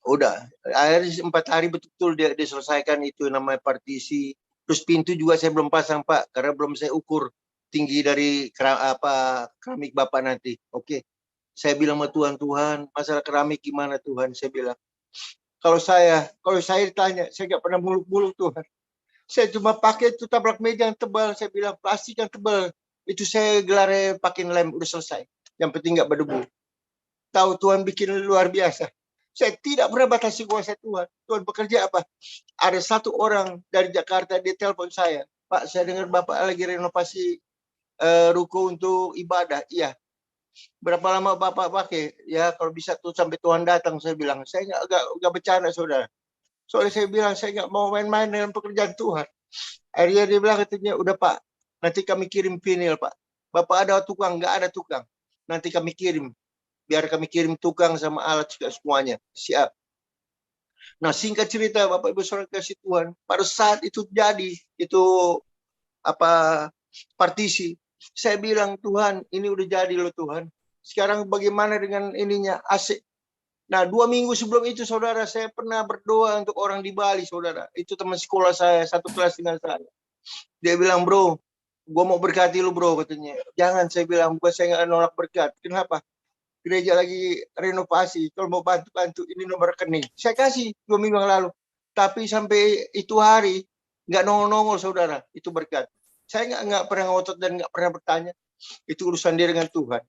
udah. Akhirnya 4 hari betul-betul dia selesaikan itu namanya partisi. Terus pintu juga saya belum pasang, Pak, karena belum saya ukur tinggi dari keramik Bapak nanti. Oke. Saya bilang sama Tuhan, masalah keramik gimana Tuhan? Saya bilang, kalau saya ditanya, saya nggak pernah muluk-muluk Tuhan. Saya cuma pakai itu tabrak meja yang tebal. Saya bilang plastik yang tebal. Itu saya gelarnya pakai lem, udah selesai. Yang penting nggak berdebu. Tahu Tuhan bikin luar biasa. Saya tidak pernah batasi kuasa Tuhan. Tuhan bekerja apa? Ada 1 orang dari Jakarta, dia telepon saya. Pak, saya dengar Bapak lagi renovasi ruko untuk ibadah. Iya. Berapa lama Bapak pakai? Ya kalau bisa tuh sampai Tuhan datang. Saya bilang, saya nggak bercanda saudara. Soalnya saya bilang, saya nggak mau main-main dengan pekerjaan Tuhan. Akhirnya dia bilang, katanya, udah Pak, nanti kami kirim vinil Pak. Bapak ada tukang? Nggak ada tukang. Nanti kami kirim. Biar kami kirim tukang sama alat juga semuanya. Siap. Nah singkat cerita Bapak Ibu Saudara kasih Tuhan. Pada saat itu jadi, itu partisi. Saya bilang, Tuhan ini udah jadi loh Tuhan. Sekarang bagaimana dengan ininya AC? Nah 2 minggu sebelum itu saudara, saya pernah berdoa untuk orang di Bali saudara. Itu teman sekolah saya, 1 kelas dengan saya. Dia bilang, bro, gue mau berkati lu bro katanya. Jangan, saya bilang, bukan saya nggak nolak berkat. Kenapa? Gereja lagi renovasi. Kalau mau bantu-bantu, ini nomor rekening. Saya kasih 2 minggu yang lalu. Tapi sampai itu hari nggak nongol-nongol saudara. Itu berkat. Saya nggak pernah ngotot dan nggak pernah bertanya. Itu urusan dia dengan Tuhan.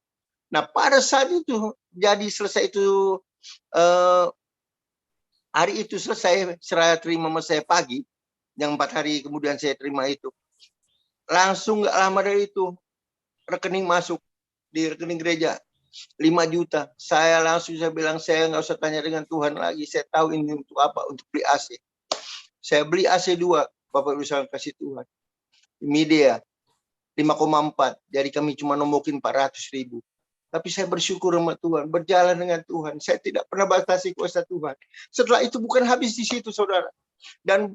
Nah pada saat itu jadi selesai itu hari itu selesai serah terima sama saya pagi. Yang 4 hari kemudian saya terima itu. Langsung nggak lama dari itu rekening masuk di rekening gereja 5 juta. Saya bilang saya nggak usah tanya dengan Tuhan lagi. Saya tahu ini untuk apa, untuk beli AC. Saya beli AC 2, Bapak Ibu Saudara kasih Tuhan. Media 5,4. Jadi kami cuma nombokin 400.000. Tapi saya bersyukur sama Tuhan, berjalan dengan Tuhan. Saya tidak pernah batasi kuasa Tuhan. Setelah itu bukan habis di situ, saudara. Dan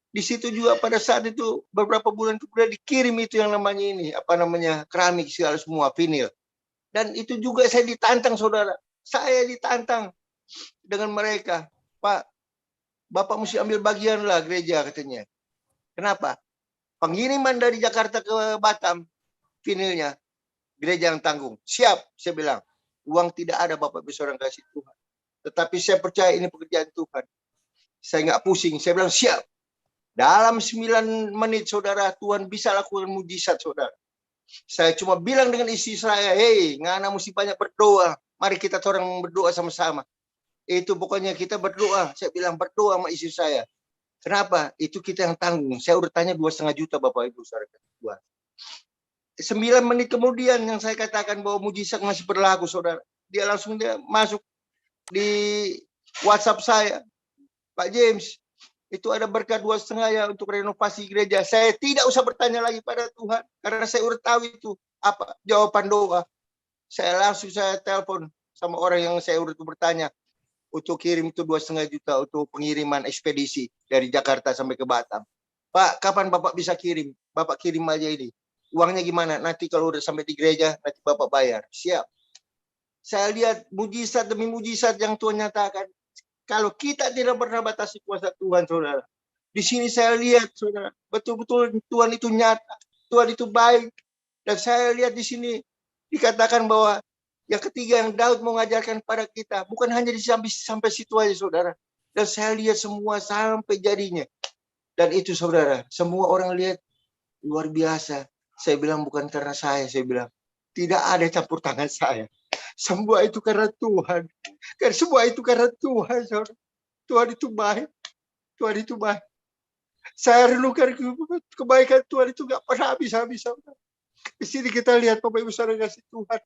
di situ juga pada saat itu beberapa bulan kemudian dikirim itu yang namanya ini, keramik segala semua, vinil. Dan itu juga saya ditantang, saudara. Saya ditantang dengan mereka. Pak, Bapak mesti ambil bagian lah gereja katanya. Kenapa? Pengiriman dari Jakarta ke Batam, vinilnya. Gereja yang tanggung. Siap, saya bilang. Uang tidak ada, Bapak Ibu Saudara kasih Tuhan. Tetapi saya percaya ini pekerjaan Tuhan. Saya nggak pusing. Saya bilang siap. Dalam 9 menit, saudara, Tuhan bisa lakukan mujizat, saudara. Saya cuma bilang dengan istri saya, hei, ngana mesti banyak berdoa. Mari kita orang berdoa sama-sama. Itu pokoknya kita berdoa. Saya bilang berdoa sama istri saya. Kenapa? Itu kita yang tanggung. Saya udah tanya 2,5 juta, Bapak Ibu saudara. 9 menit kemudian yang saya katakan bahwa mujizat masih berlaku, saudara. Dia masuk di WhatsApp saya. Pak James, itu ada berkat 2,5 ya untuk renovasi gereja. Saya tidak usah bertanya lagi pada Tuhan. Karena saya udah tahu itu apa jawaban doa. Saya telepon sama orang yang saya udah bertanya. Untuk kirim itu 2,5 juta untuk pengiriman ekspedisi dari Jakarta sampai ke Batam. Pak, kapan Bapak bisa kirim? Bapak kirim aja ini. Uangnya gimana? Nanti kalau udah sampai di gereja, nanti Bapak bayar. Siap. Saya lihat mujizat demi mujizat yang Tuhan nyatakan. Kalau kita tidak pernah batasi kuasa Tuhan, saudara. Di sini saya lihat, saudara. Betul-betul Tuhan itu nyata. Tuhan itu baik. Dan saya lihat di sini dikatakan bahwa yang ketiga yang Daud mau mengajarkan pada kita. Bukan hanya sampai situ aja, saudara. Dan saya lihat semua sampai jadinya. Dan itu, saudara. Semua orang lihat luar biasa. Saya bilang bukan karena saya bilang. Tidak ada campur tangan saya. Semua itu karena Tuhan. Semua itu karena Tuhan, saudara. Tuhan itu baik. Tuhan itu baik. Saya renungkan kebaikan Tuhan itu gak pernah habis-habis, saudara. Di sini kita lihat Bapak Ibu saudara kasih Tuhan.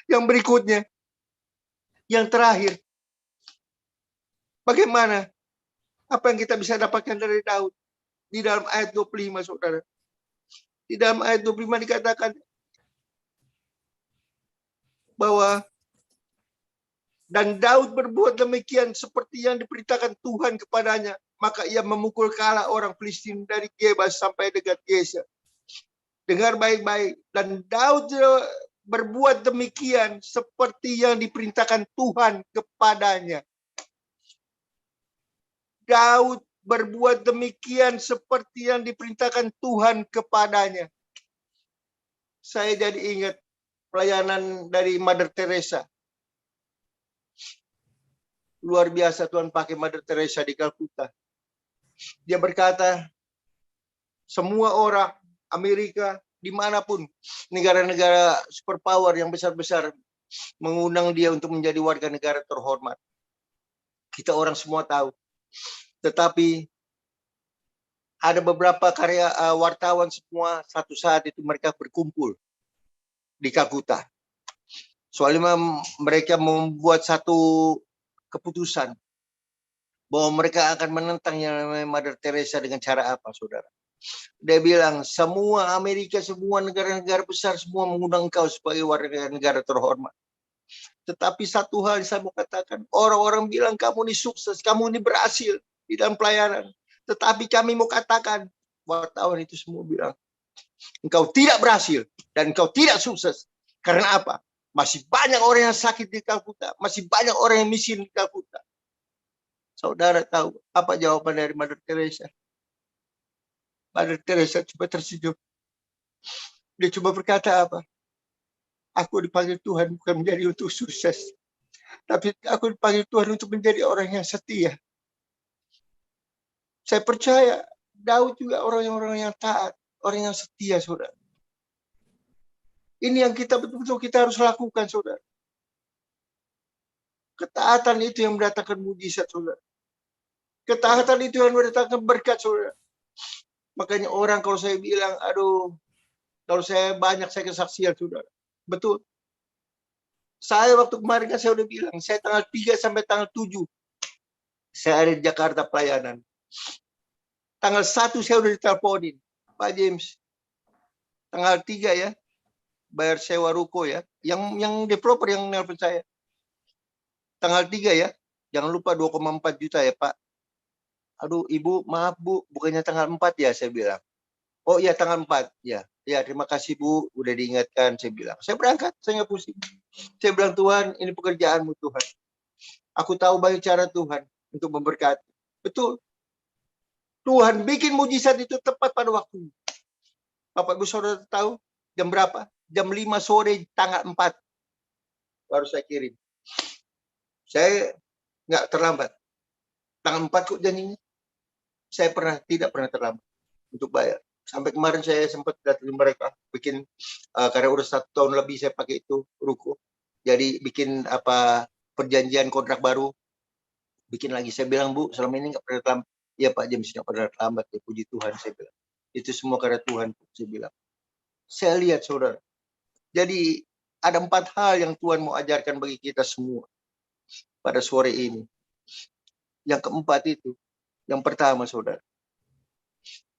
Yang berikutnya. Yang terakhir. Bagaimana? Apa yang kita bisa dapatkan dari Daud? Di dalam ayat 25, saudara. Di dalam ayat 25 dikatakan bahwa dan Daud berbuat demikian seperti yang diperintahkan Tuhan kepadanya. Maka ia memukul kalah orang Filistin dari Geba sampai dekat Geser. Dengar baik-baik. Dan Daud berbuat demikian seperti yang diperintahkan Tuhan kepadanya. Daud berbuat demikian seperti yang diperintahkan Tuhan kepadanya. Saya jadi ingat pelayanan dari Mother Teresa. Luar biasa Tuhan pakai Mother Teresa di Calcutta. Dia berkata, semua orang Amerika, dimanapun, negara-negara superpower yang besar-besar, mengundang dia untuk menjadi warga negara terhormat. Kita orang semua tahu. Tetapi ada beberapa karya wartawan semua satu saat itu mereka berkumpul di Calcutta. Soalnya mereka membuat satu keputusan bahwa mereka akan menentang yang namanya Mother Teresa dengan cara apa, saudara? Dia bilang semua Amerika, semua negara-negara besar semua mengundang engkau sebagai warga negara terhormat. Tetapi satu hal saya mau katakan, orang-orang bilang kamu ini sukses, kamu ini berhasil di dalam pelayanan. Tetapi kami mau katakan, wartawan itu semua bilang, engkau tidak berhasil dan engkau tidak sukses. Karena apa? Masih banyak orang yang sakit di Calcutta, masih banyak orang yang miskin di Calcutta. Saudara tahu apa jawaban dari Mother Teresa? Mother Teresa coba tersenyum. Dia coba berkata apa? Aku dipanggil Tuhan bukan menjadi untuk sukses. Tapi aku dipanggil Tuhan untuk menjadi orang yang setia. Saya percaya Daud juga orang-orang yang taat, orang yang setia, saudara. Ini yang kita betul-betul kita harus lakukan, saudara. Ketaatan itu yang mendatangkan mujizat, saudara. Ketaatan itu yang mendatangkan berkat, saudara. Makanya orang kalau saya bilang, aduh, kalau saya banyak saya kesaksian, saudara. Betul. Saya waktu kemarin kan saya udah bilang, saya tanggal 3 sampai tanggal 7. Saya ada di Jakarta pelayanan. Tanggal 1 saya udah diteleponin. Pak James, tanggal 3 ya, bayar sewa ruko ya. Yang developer yang nelpon saya. Tanggal 3 ya, jangan lupa 2,4 juta ya Pak. Aduh Ibu, maaf Bu, bukannya tanggal 4 ya, saya bilang. Oh iya tanggal 4, ya. Ya terima kasih Bu, udah diingatkan, saya bilang. Saya berangkat, saya nggak pusing. Saya bilang Tuhan, ini pekerjaanmu Tuhan. Aku tahu banyak cara Tuhan untuk memberkati. Betul. Tuhan bikin mujizat itu tepat pada waktu. Bapak Ibu Saudara tahu jam berapa? Jam 5 sore tanggal 4. baru saya kirim. Saya nggak terlambat. Tanggal 4 kok janjinya. Saya tidak pernah terlambat untuk bayar. Sampai kemarin saya sempat datang mereka bikin karena udah 1 tahun lebih saya pakai itu ruko. Jadi bikin perjanjian kontrak baru. Bikin lagi. Saya bilang, Bu, selama ini nggak pernah terlambat. Iya Pak James, nggak pernah terlambat. Ya, puji Tuhan, saya bilang. Itu semua karena Tuhan, saya bilang. Saya lihat, saudara. Jadi ada 4 hal yang Tuhan mau ajarkan bagi kita semua pada sore ini. Yang keempat itu, yang pertama, saudara.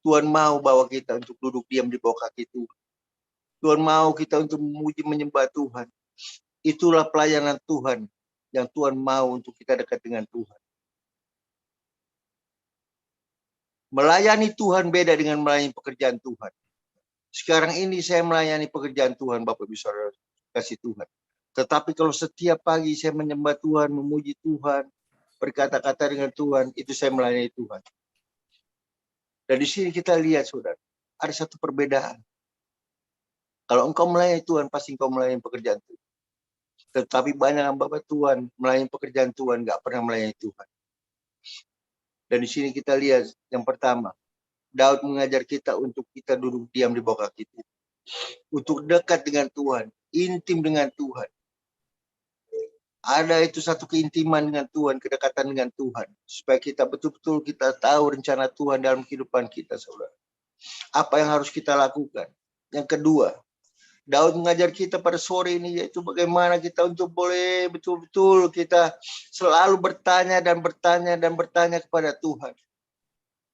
Tuhan mau bawa kita untuk duduk diam di bawah kaki Tuhan. Tuhan mau kita untuk memuji menyembah Tuhan. Itulah pelayanan Tuhan yang Tuhan mau untuk kita dekat dengan Tuhan. Melayani Tuhan beda dengan melayani pekerjaan Tuhan. Sekarang ini saya melayani pekerjaan Tuhan, Bapak Ibu Saudara kasih Tuhan. Tetapi kalau setiap pagi saya menyembah Tuhan, memuji Tuhan, berkata-kata dengan Tuhan, itu saya melayani Tuhan. Dan di sini kita lihat, saudara, ada satu perbedaan. Kalau engkau melayani Tuhan, pasti engkau melayani pekerjaan Tuhan. Tetapi banyak hamba Tuhan melayani pekerjaan Tuhan, nggak pernah melayani Tuhan. Dan di sini kita lihat yang pertama, Daud mengajar kita untuk kita duduk diam di bawah kaki Tuhan. Untuk dekat dengan Tuhan, intim dengan Tuhan. Ada itu satu keintiman dengan Tuhan, kedekatan dengan Tuhan. Supaya kita betul-betul kita tahu rencana Tuhan dalam kehidupan kita, saudara. Apa yang harus kita lakukan. Yang kedua, Daud mengajar kita pada sore ini, yaitu bagaimana kita untuk boleh betul-betul kita selalu bertanya dan bertanya dan bertanya kepada Tuhan.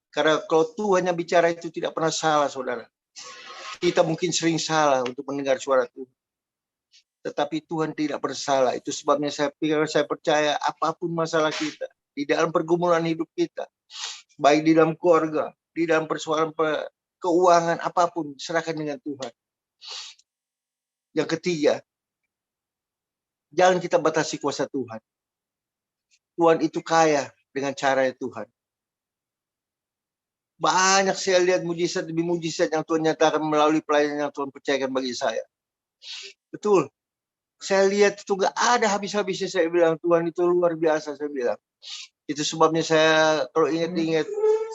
Karena kalau Tuhan yang bicara itu tidak pernah salah, saudara. Kita mungkin sering salah untuk mendengar suara Tuhan. Tetapi Tuhan tidak bersalah. Itu sebabnya saya percaya apapun masalah kita, di dalam pergumulan hidup kita, baik di dalam keluarga, di dalam persoalan keuangan, apapun, serahkan dengan Tuhan. Yang ketiga, jangan kita batasi kuasa Tuhan. Tuhan itu kaya dengan cara Tuhan. Banyak saya lihat mujizat demi mujizat yang Tuhan nyatakan melalui pelayanan yang Tuhan percayakan bagi saya. Betul. Saya lihat itu gak ada habis-habisnya. Saya bilang Tuhan itu luar biasa, saya bilang. Itu sebabnya saya kalau ingat-ingat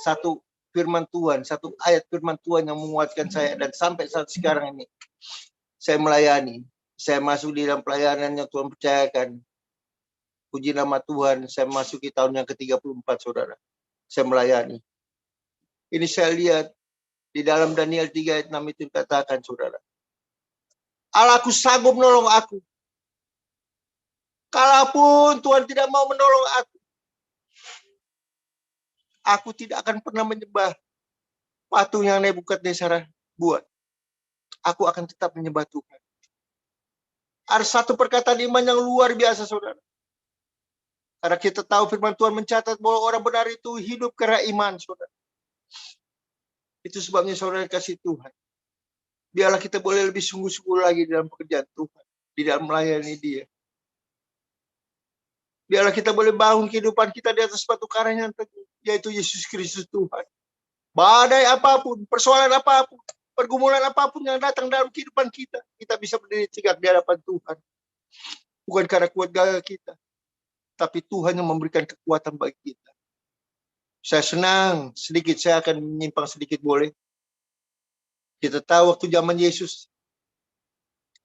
satu firman Tuhan, satu ayat firman Tuhan yang menguatkan saya. Dan sampai saat sekarang ini saya melayani. Saya masuk di dalam pelayanan yang Tuhan percayakan. Puji nama Tuhan, saya masuk di tahun yang ke-34, saudara. Saya melayani. Ini saya lihat di dalam Daniel 3 ayat 6 itu dikatakan, saudara. Allahku sanggup menolong aku. Kalaupun Tuhan tidak mau menolong aku tidak akan pernah menyembah patung yang Nebukadnezar buat. Aku akan tetap menyembah Tuhan. Ada satu perkataan iman yang luar biasa, saudara. Karena kita tahu firman Tuhan mencatat bahwa orang benar itu hidup karena iman, saudara. Itu sebabnya saudara kasih Tuhan. Biarlah kita boleh lebih sungguh-sungguh lagi dalam pekerjaan Tuhan. Di dalam melayani Dia. Biarlah kita boleh bangun kehidupan kita di atas batu karang yang teguh. Yaitu Yesus Kristus Tuhan. Badai apapun, persoalan apapun, pergumulan apapun yang datang dalam kehidupan kita. Kita bisa berdiri tegak di hadapan Tuhan. Bukan karena kuat gagah kita. Tapi Tuhan yang memberikan kekuatan bagi kita. Saya senang sedikit, saya akan menyimpang sedikit boleh. Kita tahu waktu zaman Yesus.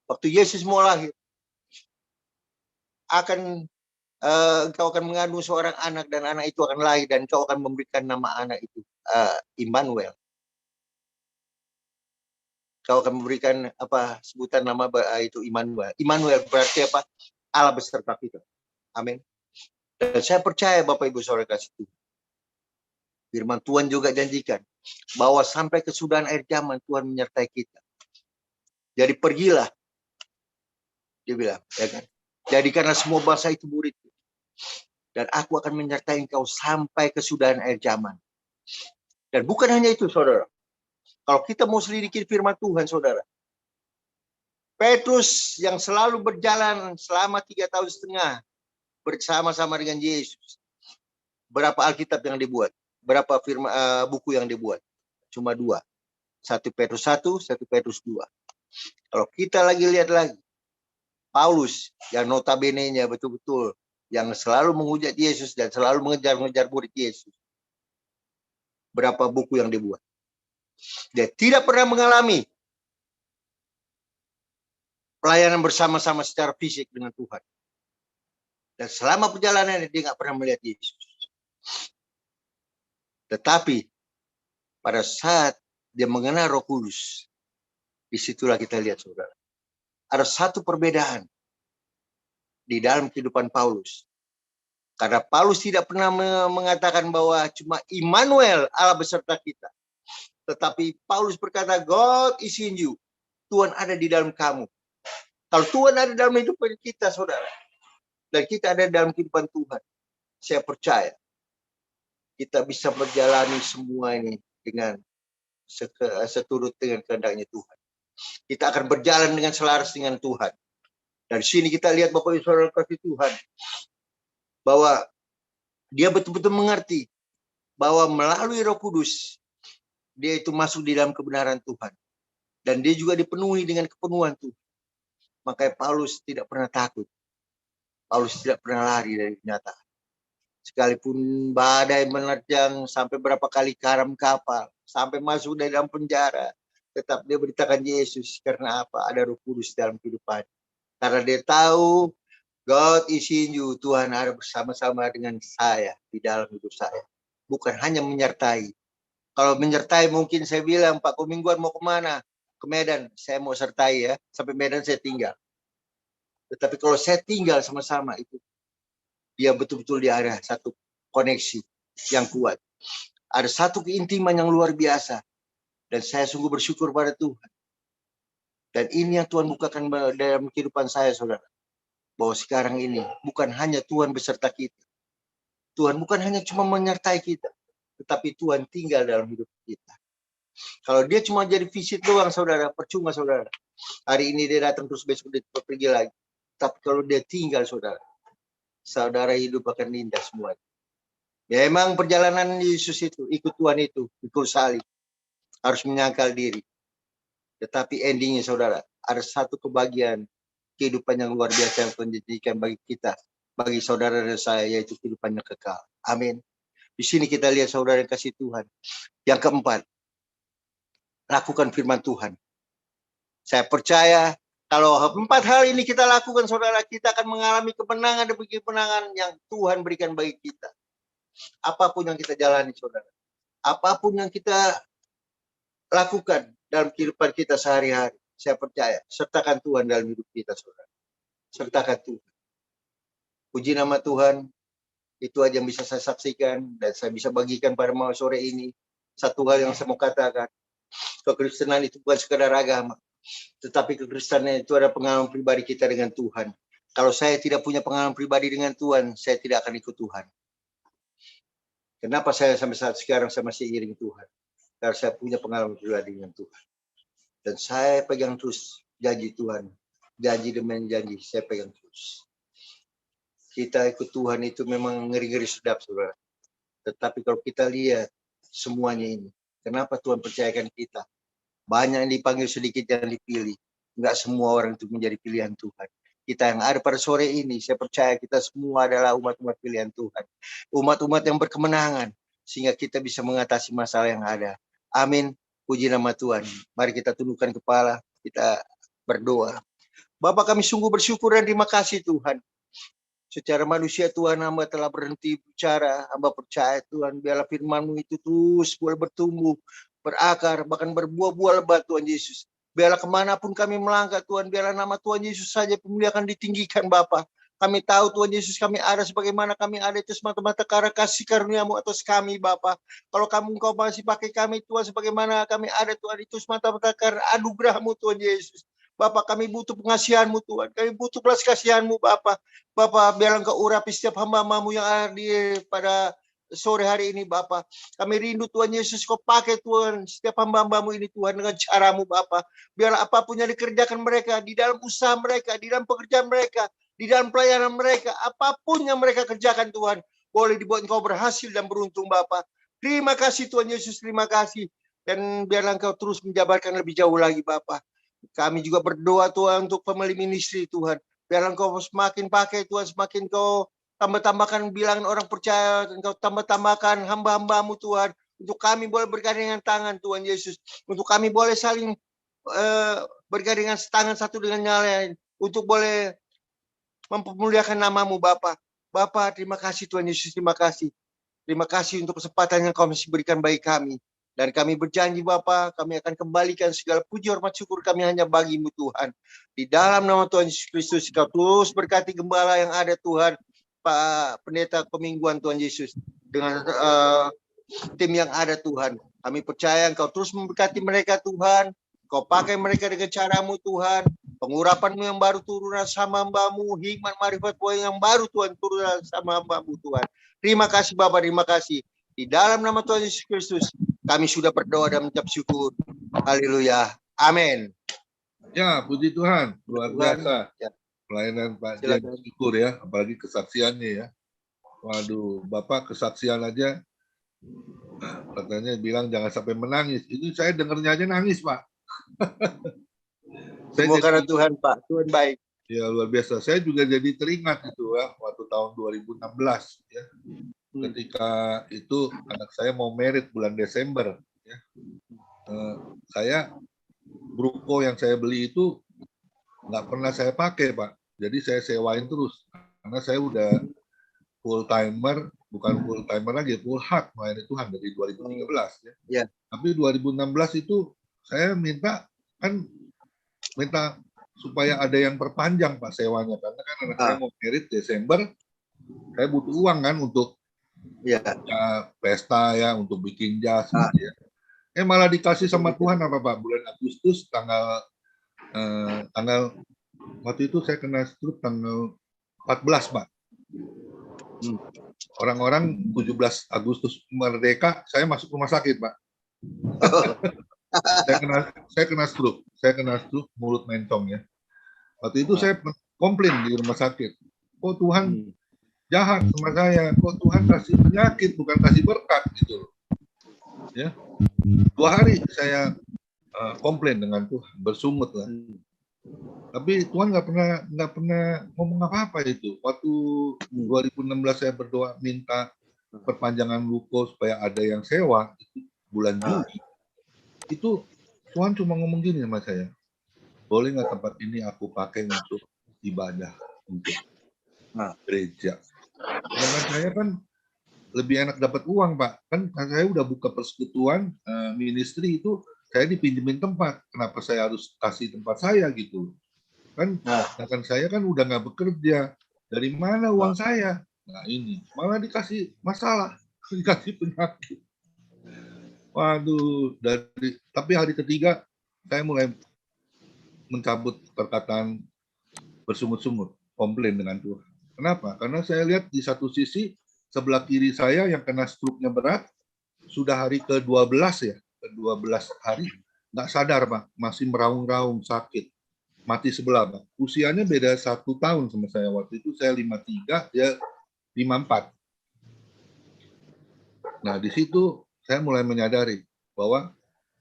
Waktu Yesus mau lahir. Engkau akan mengandung seorang anak dan anak itu akan lahir. Dan engkau akan memberikan nama anak itu. Immanuel. Kau akan memberikan sebutan nama itu Immanuel. Immanuel berarti apa? Allah beserta kita. Amin. Dan saya percaya Bapak Ibu Saudara kasih Tuhan. Firman Tuhan juga janjikan bahwa sampai kesudahan akhir zaman Tuhan menyertai kita. Jadi pergilah. Dia bilang, ya kan? Jadikanlah semua bangsa itu muridku. Dan aku akan menyertai engkau sampai kesudahan akhir zaman. Dan bukan hanya itu, saudara. Kalau kita mau selidiki firman Tuhan, saudara. Petrus yang selalu berjalan selama 3,5 tahun bersama-sama dengan Yesus. Berapa Alkitab yang dibuat? Berapa buku yang dibuat? Cuma 2. 1 Petrus 1, 1 Petrus 2. Kalau kita lagi lihat lagi, Paulus yang notabene-nya betul-betul yang selalu menghujat Yesus dan selalu mengejar-ngejar murid Yesus. Berapa buku yang dibuat. Dia tidak pernah mengalami pelayanan bersama-sama secara fisik dengan Tuhan. Dan selama perjalanan dia nggak pernah melihat Yesus. Tetapi pada saat dia mengenal Roh Kudus, disitulah kita lihat saudara. Ada satu perbedaan di dalam kehidupan Paulus. Karena Paulus tidak pernah mengatakan bahwa cuma Immanuel Allah beserta kita. Tetapi Paulus berkata, God is in you. Tuhan ada di dalam kamu. Kalau Tuhan ada dalam hidup kita, saudara. Dan kita ada dalam kehidupan Tuhan. Saya percaya. Kita bisa menjalani semua ini dengan seturut dengan kehendaknya Tuhan. Kita akan berjalan dengan selaras dengan Tuhan. Dari sini kita lihat Bapak Ibu Saudara kasih Tuhan. Bahwa dia betul-betul mengerti bahwa melalui Roh Kudus dia itu masuk di dalam kebenaran Tuhan dan dia juga dipenuhi dengan kepenuhan Tuhan. Makanya Paulus tidak pernah takut. Paulus tidak pernah lari dari kenyataan. Sekalipun badai menerjang sampai berapa kali karam kapal, sampai masuk dari dalam penjara, tetap dia beritakan Yesus. Karena apa? Ada Roh Kudus dalam kehidupan. Karena dia tahu God is in you. Tuhan ada bersama-sama dengan saya di dalam hidup saya. Bukan hanya menyertai. Kalau menyertai mungkin saya bilang, Pak Mingguan mau kemana? Ke Medan. Saya mau sertai ya. Sampai Medan saya tinggal. Tetapi kalau saya tinggal sama-sama itu, dia betul-betul dia ada satu koneksi yang kuat. Ada satu keintiman yang luar biasa. Dan saya sungguh bersyukur pada Tuhan. Dan ini yang Tuhan bukakan dalam kehidupan saya, saudara. Bahwa sekarang ini bukan hanya Tuhan beserta kita. Tuhan bukan hanya cuma menyertai kita. Tetapi Tuhan tinggal dalam hidup kita. Kalau dia cuma jadi visit doang, saudara, percuma, saudara. Hari ini dia datang terus besok dia pergi lagi. Tapi kalau dia tinggal, saudara, saudara hidup akan indah semua. Ya emang perjalanan Yesus itu, ikut Tuhan itu, ikut salib. Harus menyangkal diri. Tetapi endingnya, saudara, ada satu kebahagiaan kehidupan yang luar biasa yang Tuhan jadikan bagi kita, bagi saudara dan saya, yaitu kehidupan yang kekal. Amin. Di sini kita lihat saudara yang kasih Tuhan. Yang keempat, lakukan firman Tuhan. Saya percaya kalau 4 hal ini kita lakukan, saudara, kita akan mengalami kemenangan demi kemenangan yang Tuhan berikan bagi kita. Apapun yang kita jalani, saudara. Apapun yang kita lakukan dalam kehidupan kita sehari-hari. Saya percaya, sertakan Tuhan dalam hidup kita, saudara. Sertakan Tuhan. Puji nama Tuhan, itu aja yang bisa saya saksikan dan saya bisa bagikan pada malam sore ini. Satu hal yang saya mau katakan, kekristenan itu bukan sekadar agama, tetapi kekristenan itu ada pengalaman pribadi kita dengan Tuhan. Kalau saya tidak punya pengalaman pribadi dengan Tuhan, saya tidak akan ikut Tuhan. Kenapa saya sampai saat sekarang saya masih iring Tuhan? Karena saya punya pengalaman pribadi dengan Tuhan. Dan saya pegang terus janji Tuhan. Janji demi janji, saya pegang terus. Kita ikut Tuhan itu memang ngeri-ngeri sedap, saudara. Tetapi kalau kita lihat semuanya ini, kenapa Tuhan percayakan kita? Banyak yang dipanggil, sedikit yang dipilih. Enggak semua orang itu menjadi pilihan Tuhan. Kita yang ada pada sore ini, saya percaya kita semua adalah umat-umat pilihan Tuhan. Umat-umat yang berkemenangan, sehingga kita bisa mengatasi masalah yang ada. Amin. Puji nama Tuhan. Mari kita tundukkan kepala, kita berdoa. Bapa, kami sungguh bersyukur dan terima kasih Tuhan. Secara manusia Tuhan, hamba telah berhenti bicara. Hamba percaya Tuhan, biarlah firman-Mu itu terus boleh bertumbuh, berakar, bahkan berbuah-buah lebat Tuhan Yesus. Biarlah kemanapun kami melangkah Tuhan, biarlah nama Tuhan Yesus saja pemilih akan ditinggikan Bapa. Kami tahu Tuhan Yesus kami ada sebagaimana kami ada itu semata-mata karena kasih karunia-Mu atas kami Bapa. Kalau Engkau masih pakai kami Tuhan sebagaimana kami ada Tuhan itu semata-mata karena anugerah-Mu Tuhan Yesus. Bapak, kami butuh pengasihan-Mu Tuhan. Kami butuh belas kasihan-Mu Bapak. Bapak, biarlah Engkau urapi setiap hamba-Mu yang ada pada sore hari ini Bapak. Kami rindu Tuhan Yesus Kau pakai Tuhan setiap hamba-Mu ini Tuhan dengan cara-Mu Bapak. Biarlah apapun yang dikerjakan mereka di dalam usaha mereka, di dalam pekerjaan mereka, di dalam pelayanan mereka, apapun yang mereka kerjakan Tuhan, boleh dibuat Engkau berhasil dan beruntung Bapak. Terima kasih Tuhan Yesus, terima kasih. Dan biarlah Engkau terus menjabarkan lebih jauh lagi Bapak. Kami juga berdoa Tuhan untuk family ministry Tuhan. Biar Engkau semakin pakai Tuhan, semakin Kau tambah-tambahkan bilangan orang percaya, Engkau tambah-tambahkan hamba-hambamu Tuhan, untuk kami boleh bergandengan tangan Tuhan Yesus, untuk kami boleh saling bergandengan tangan satu dengan yang lain, untuk boleh mempermuliakan namamu Bapa. Bapa, terima kasih Tuhan Yesus, terima kasih. Terima kasih untuk kesempatan yang Kau masih berikan bagi kami. Dan kami berjanji Bapa, kami akan kembalikan segala puji hormat syukur kami hanya bagi-Mu Tuhan. Di dalam nama Tuhan Yesus Kristus, Kau terus berkati gembala yang ada Tuhan, Pak Pendeta Pemingguan Tuhan Yesus, dengan tim yang ada Tuhan. Kami percaya Engkau terus memberkati mereka Tuhan. Kau pakai mereka dengan cara-Mu Tuhan. Pengurapan-Mu yang baru turun sama hamba-Mu, hikmat marifat yang baru Tuhan turun sama hamba-Mu Tuhan. Terima kasih Bapa, terima kasih. Di dalam nama Tuhan Yesus Kristus, kami sudah berdoa dan mengucap syukur. Haleluya. Amin. Ya, puji Tuhan, luar Tuhan. biasa. Ya. Pelayanan Pak Silakan. Jen, syukur ya, apalagi kesaksiannya ya. Waduh, Bapak kesaksian aja, katanya bilang jangan sampai menangis. Ini saya dengarnya aja nangis, Pak. Semua karena Tuhan Pak, Tuhan baik. Ya luar biasa. Saya juga jadi teringat itu ya, waktu tahun 2016 ya. Ketika itu anak saya mau merit bulan Desember ya. Saya ruko yang saya beli itu nggak pernah saya pakai Pak. Jadi saya sewain terus karena saya udah full timer, bukan full timer lagi, full hak melayani Tuhan dari 2013 ya. Ya. Tapi 2016 itu saya minta supaya ada yang perpanjang Pak sewanya, karena kan anak saya mau merit Desember, saya butuh uang kan untuk Ya. pesta ya, untuk bikin jas gitu ya. Malah dikasih sama Tuhan apa Pak, bulan Agustus tanggal waktu itu saya kena stroke tanggal 14 Pak. Orang-orang 17 Agustus merdeka, saya masuk rumah sakit Pak. Saya kena stroke, mulut mencong ya. Waktu itu saya komplain di rumah sakit. Kok Tuhan jahat sama saya? Kok Tuhan kasih penyakit bukan kasih berkat gitu loh. Ya. 2 hari saya komplain dengan Tuhan, bersungut lah. Tapi Tuhan nggak pernah ngomong apa-apa itu. Waktu 2016 saya berdoa minta perpanjangan ruko supaya ada yang sewa itu bulan Juli. Itu Tuhan cuma ngomong gini sama saya, boleh nggak tempat ini aku pakai untuk ibadah, untuk gereja. Dengan saya kan lebih enak dapat uang Pak, kan saya udah buka persekutuan ministry itu, saya dipinjemin tempat, kenapa saya harus kasih tempat saya gitu kan? Sedangkan saya kan udah nggak bekerja, dari mana uang saya? Nah ini malah dikasih masalah, dikasih penyakit. Waduh, tapi hari ketiga saya mulai mencabut perkataan bersungut-sungut, komplain dengan Tuhan. Kenapa? Karena saya lihat di satu sisi sebelah kiri saya yang kena stroke-nya berat sudah hari ke-12 ya, ke-12 hari nggak sadar Pak, masih meraung-raung sakit, mati sebelah Pak. Usianya beda 1 tahun sama saya, waktu itu saya 53, dia 54. Nah di situ saya mulai menyadari bahwa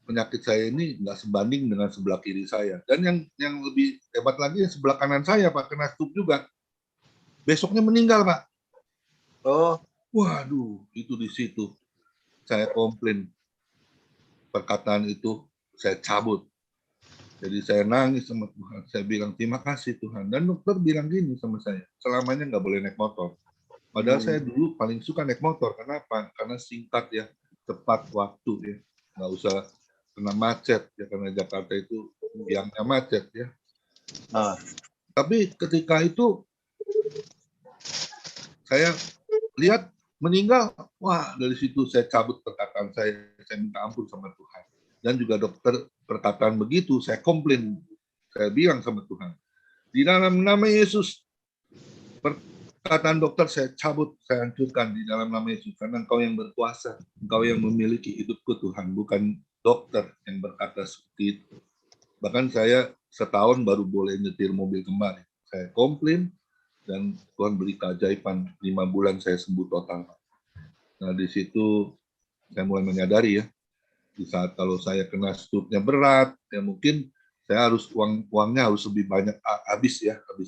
penyakit saya ini nggak sebanding dengan sebelah kiri saya. Dan yang lebih hebat lagi sebelah kanan saya Pak, kena stroke juga. Besoknya meninggal Pak. Oh. Waduh, itu di situ saya komplain. Perkataan itu saya cabut. Jadi saya nangis sama Tuhan. Saya bilang terima kasih Tuhan. Dan dokter bilang gini sama saya, selamanya nggak boleh naik motor. Padahal saya dulu paling suka naik motor. Kenapa? Karena singkat ya, tepat waktu ya. Nggak usah kena macet ya, karena Jakarta itu biangnya macet ya. Tapi ketika itu saya lihat meninggal, wah dari situ saya cabut perkataan saya minta ampun sama Tuhan. Dan juga dokter perkataan begitu, saya komplain, saya bilang sama Tuhan, di dalam nama Yesus, perkataan dokter saya cabut, saya hancurkan di dalam nama Yesus, karena Engkau yang berkuasa, Engkau yang memiliki hidupku Tuhan, bukan dokter yang berkata seperti itu. Bahkan saya setahun baru boleh nyetir mobil kembali. Saya komplain, dan Tuhan beri keajaiban, 5 bulan saya sembuh total. Nah di situ saya mulai menyadari ya, di saat kalau saya kena stroke-nya berat, ya mungkin saya harus uangnya harus lebih banyak habis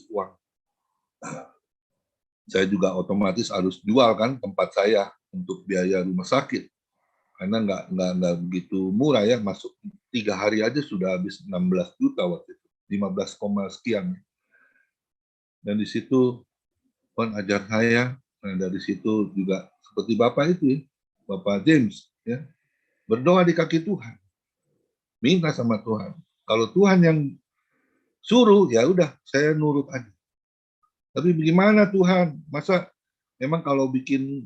uang. saya juga otomatis harus jual kan tempat saya untuk biaya rumah sakit. Karena nggak begitu murah ya, masuk 3 hari aja sudah habis 16 juta waktu itu, 15, sekian. Dan di situ Tuhan ajar saya, nah dari situ juga seperti Bapak itu ya, Bapak James ya, berdoa di kaki Tuhan, minta sama Tuhan. Kalau Tuhan yang suruh ya udah saya nurut aja. Tapi bagaimana Tuhan? Masa memang kalau bikin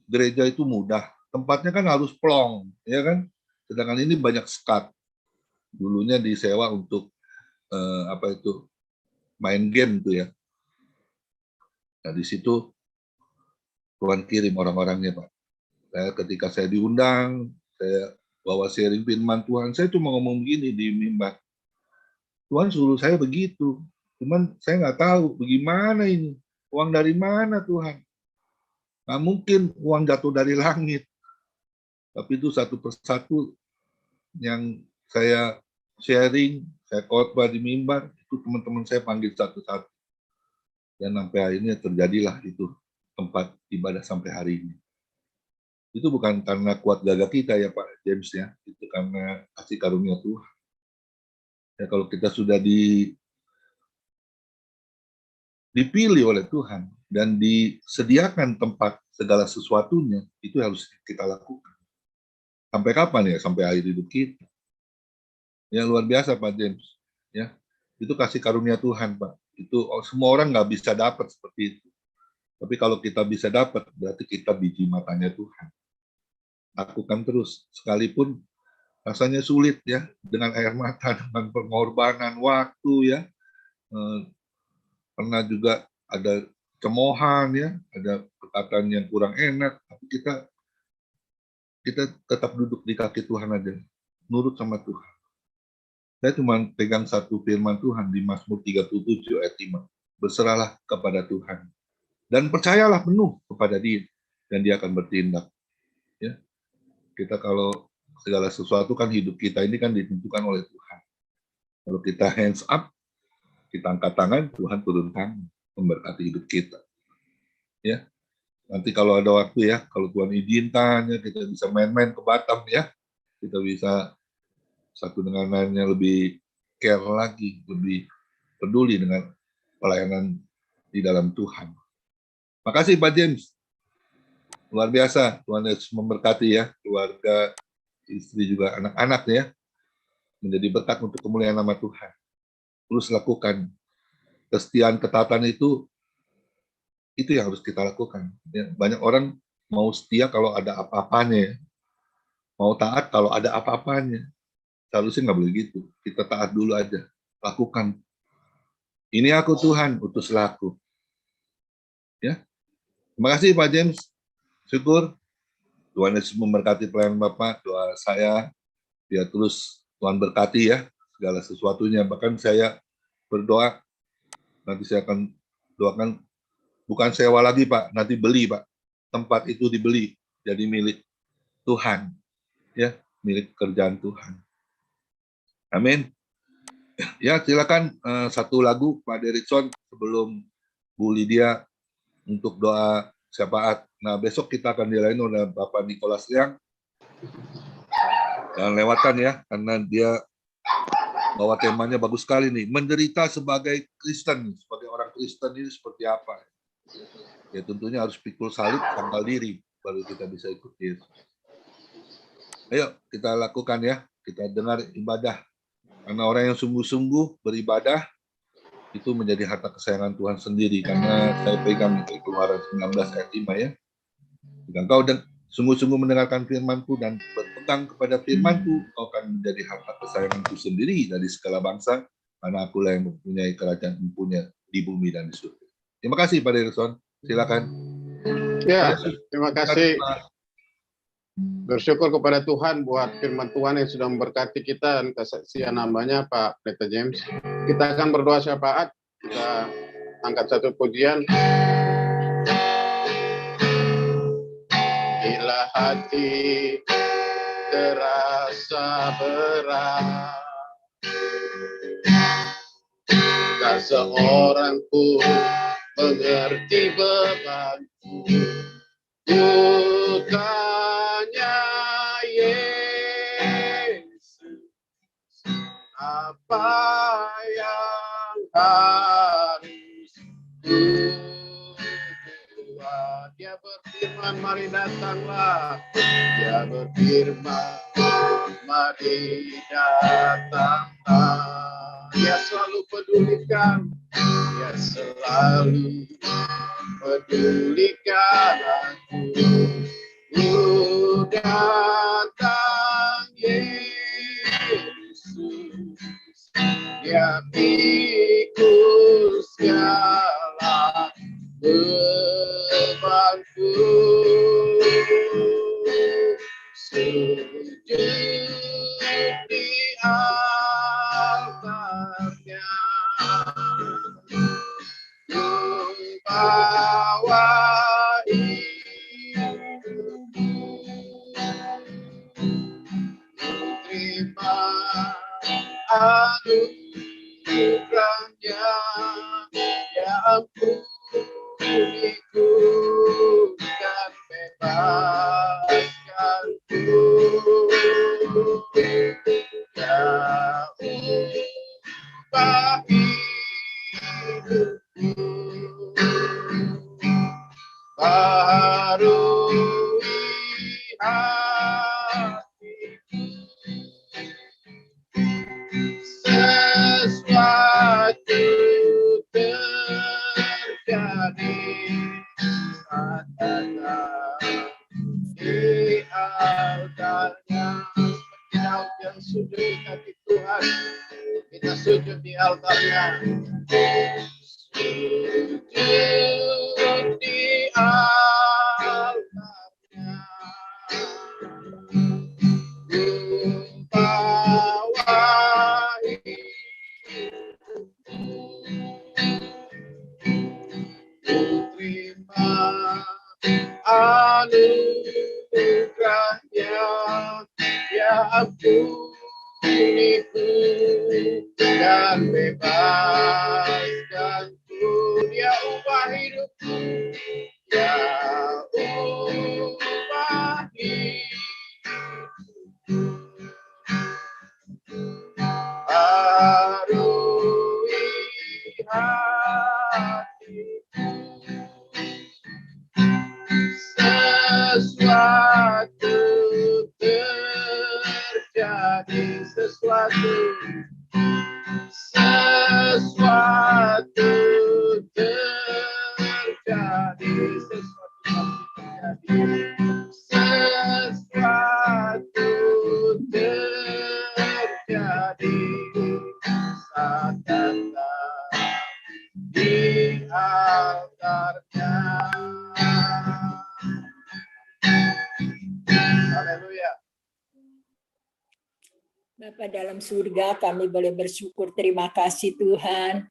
gereja itu mudah? Tempatnya kan harus plong, ya kan? Sedangkan ini banyak sekat. Dulunya disewa untuk apa itu main game tuh ya. Nah di situ Tuhan kirim orang-orangnya Pak. Ketika saya diundang, saya bawa sharing firman Tuhan, saya cuma ngomong begini di mimbar. Tuhan suruh saya begitu, cuman saya nggak tahu bagaimana ini, uang dari mana Tuhan? Nggak mungkin uang jatuh dari langit. Tapi itu satu persatu yang saya sharing, saya khotbah di mimbar, itu teman-teman saya panggil satu-satu. Dan sampai akhirnya terjadilah itu tempat ibadah sampai hari ini. Itu bukan karena kuat gagah kita ya Pak James ya, itu karena kasih karunia Tuhan. Ya kalau kita sudah dipilih oleh Tuhan dan disediakan tempat segala sesuatunya, itu harus kita lakukan. Sampai kapan ya? Sampai akhir hidup kita. Yang luar biasa Pak James. Ya, itu kasih karunia Tuhan Pak. Itu semua orang nggak bisa dapat seperti itu. Tapi kalau kita bisa dapat, berarti kita biji matanya Tuhan. Lakukan terus, sekalipun rasanya sulit ya, dengan air mata, dengan pengorbanan waktu ya. Pernah juga ada cemoohan ya, ada perkataan yang kurang enak, tapi kita tetap duduk di kaki Tuhan aja, nurut sama Tuhan. Saya cuma pegang satu firman Tuhan di Mazmur 37 ayat 5. Berserahlah kepada Tuhan dan percayalah penuh kepada Dia dan Dia akan bertindak. Ya, kita kalau segala sesuatu kan hidup kita ini kan ditentukan oleh Tuhan. Kalau kita hands up, kita angkat tangan, Tuhan turun tangan memberkati hidup kita. Ya, nanti kalau ada waktu ya, kalau Tuhan izinkan ya, kita bisa main-main ke Batam ya, kita bisa satu dengan lainnya lebih care lagi, lebih peduli dengan pelayanan di dalam Tuhan. Makasih Pak James, luar biasa. Tuhan Yesus memberkati ya, keluarga, istri juga anak-anak ya, menjadi berkat untuk kemuliaan nama Tuhan. Terus lakukan kesetiaan, ketaatan itu yang harus kita lakukan. Ya, banyak orang mau setia kalau ada apa-apanya, mau taat kalau ada apa-apanya. Seharusnya nggak boleh gitu. Kita taat dulu aja, lakukan. Ini aku Tuhan, utuslah aku. Ya, terima kasih Pak James. Syukur Tuhan Yesus memberkati pelayanan Bapak. Doa saya biar terus Tuhan berkati ya segala sesuatunya. Bahkan saya berdoa nanti saya akan doakan bukan sewa lagi Pak, nanti beli Pak. Tempat itu dibeli jadi milik Tuhan, ya, milik kerjaan Tuhan. Amin. Ya, silakan satu lagu Pak Derikson sebelum Bu Lydia untuk doa syafaat. Nah, besok kita akan dilayani oleh Bapak Nicholas Liang. Jangan lewatkan ya, karena dia bawa temanya bagus sekali nih. Menderita sebagai Kristen, sebagai orang Kristen ini seperti apa? Ya tentunya harus pikul salib, tanggal diri, baru kita bisa ikut Yesus. Ayo kita lakukan ya, kita dengar ibadah. Karena orang yang sungguh-sungguh beribadah, itu menjadi harta kesayangan Tuhan sendiri. Karena saya pegang di Keluaran 19 ayat 5 ya. Jika engkau sungguh-sungguh mendengarkan firman-Ku dan berpegang kepada firman-Ku, kau akan menjadi harta kesayangan-Ku sendiri dari segala bangsa, karena Akulah yang mempunyai kerajaan empunya di bumi dan di surga. Terima kasih Pak Derikson. Silakan. Ya, terima kasih. Bersyukur kepada Tuhan buat firman Tuhan yang sudah memberkati kita dan kesaksian namanya Pak Pendeta James. Kita akan berdoa syafaat. Kita angkat satu pujian. Bila hati terasa berat, tak seorang pun mengerti bebanku. Bukannya Yesus, apa yang harus kubuat? Dia berfirman, mari datanglah. Dia berfirman, mari datanglah. Dia selalu pedulikan. Dia selalu pedulikan aku. Datang Yesus, dia pikul segala bebanku. Sujud di altarnya, membawa terima anugerahnya, ya ampuniku dan bebaskanku, ya ubah hidupku, barui hatiku. Sesuatu terjadi saat datang di altarnya. Seperti Daud yang sujud di kaki Tuhan, kita sujud di altarnya. Sujud di altarnya, membawahi terima anugerahnya, ya ampuniku dan bebaskanku. Dia ubah hidupku, ya ubah hidupku, barui hatiku. Sesuatu terjadi, sesuatu terjadi, sesuatu terjadi saat datang di altarnya. Haleluya. Bapa dalam surga, kami boleh bersyukur, terima kasih Tuhan,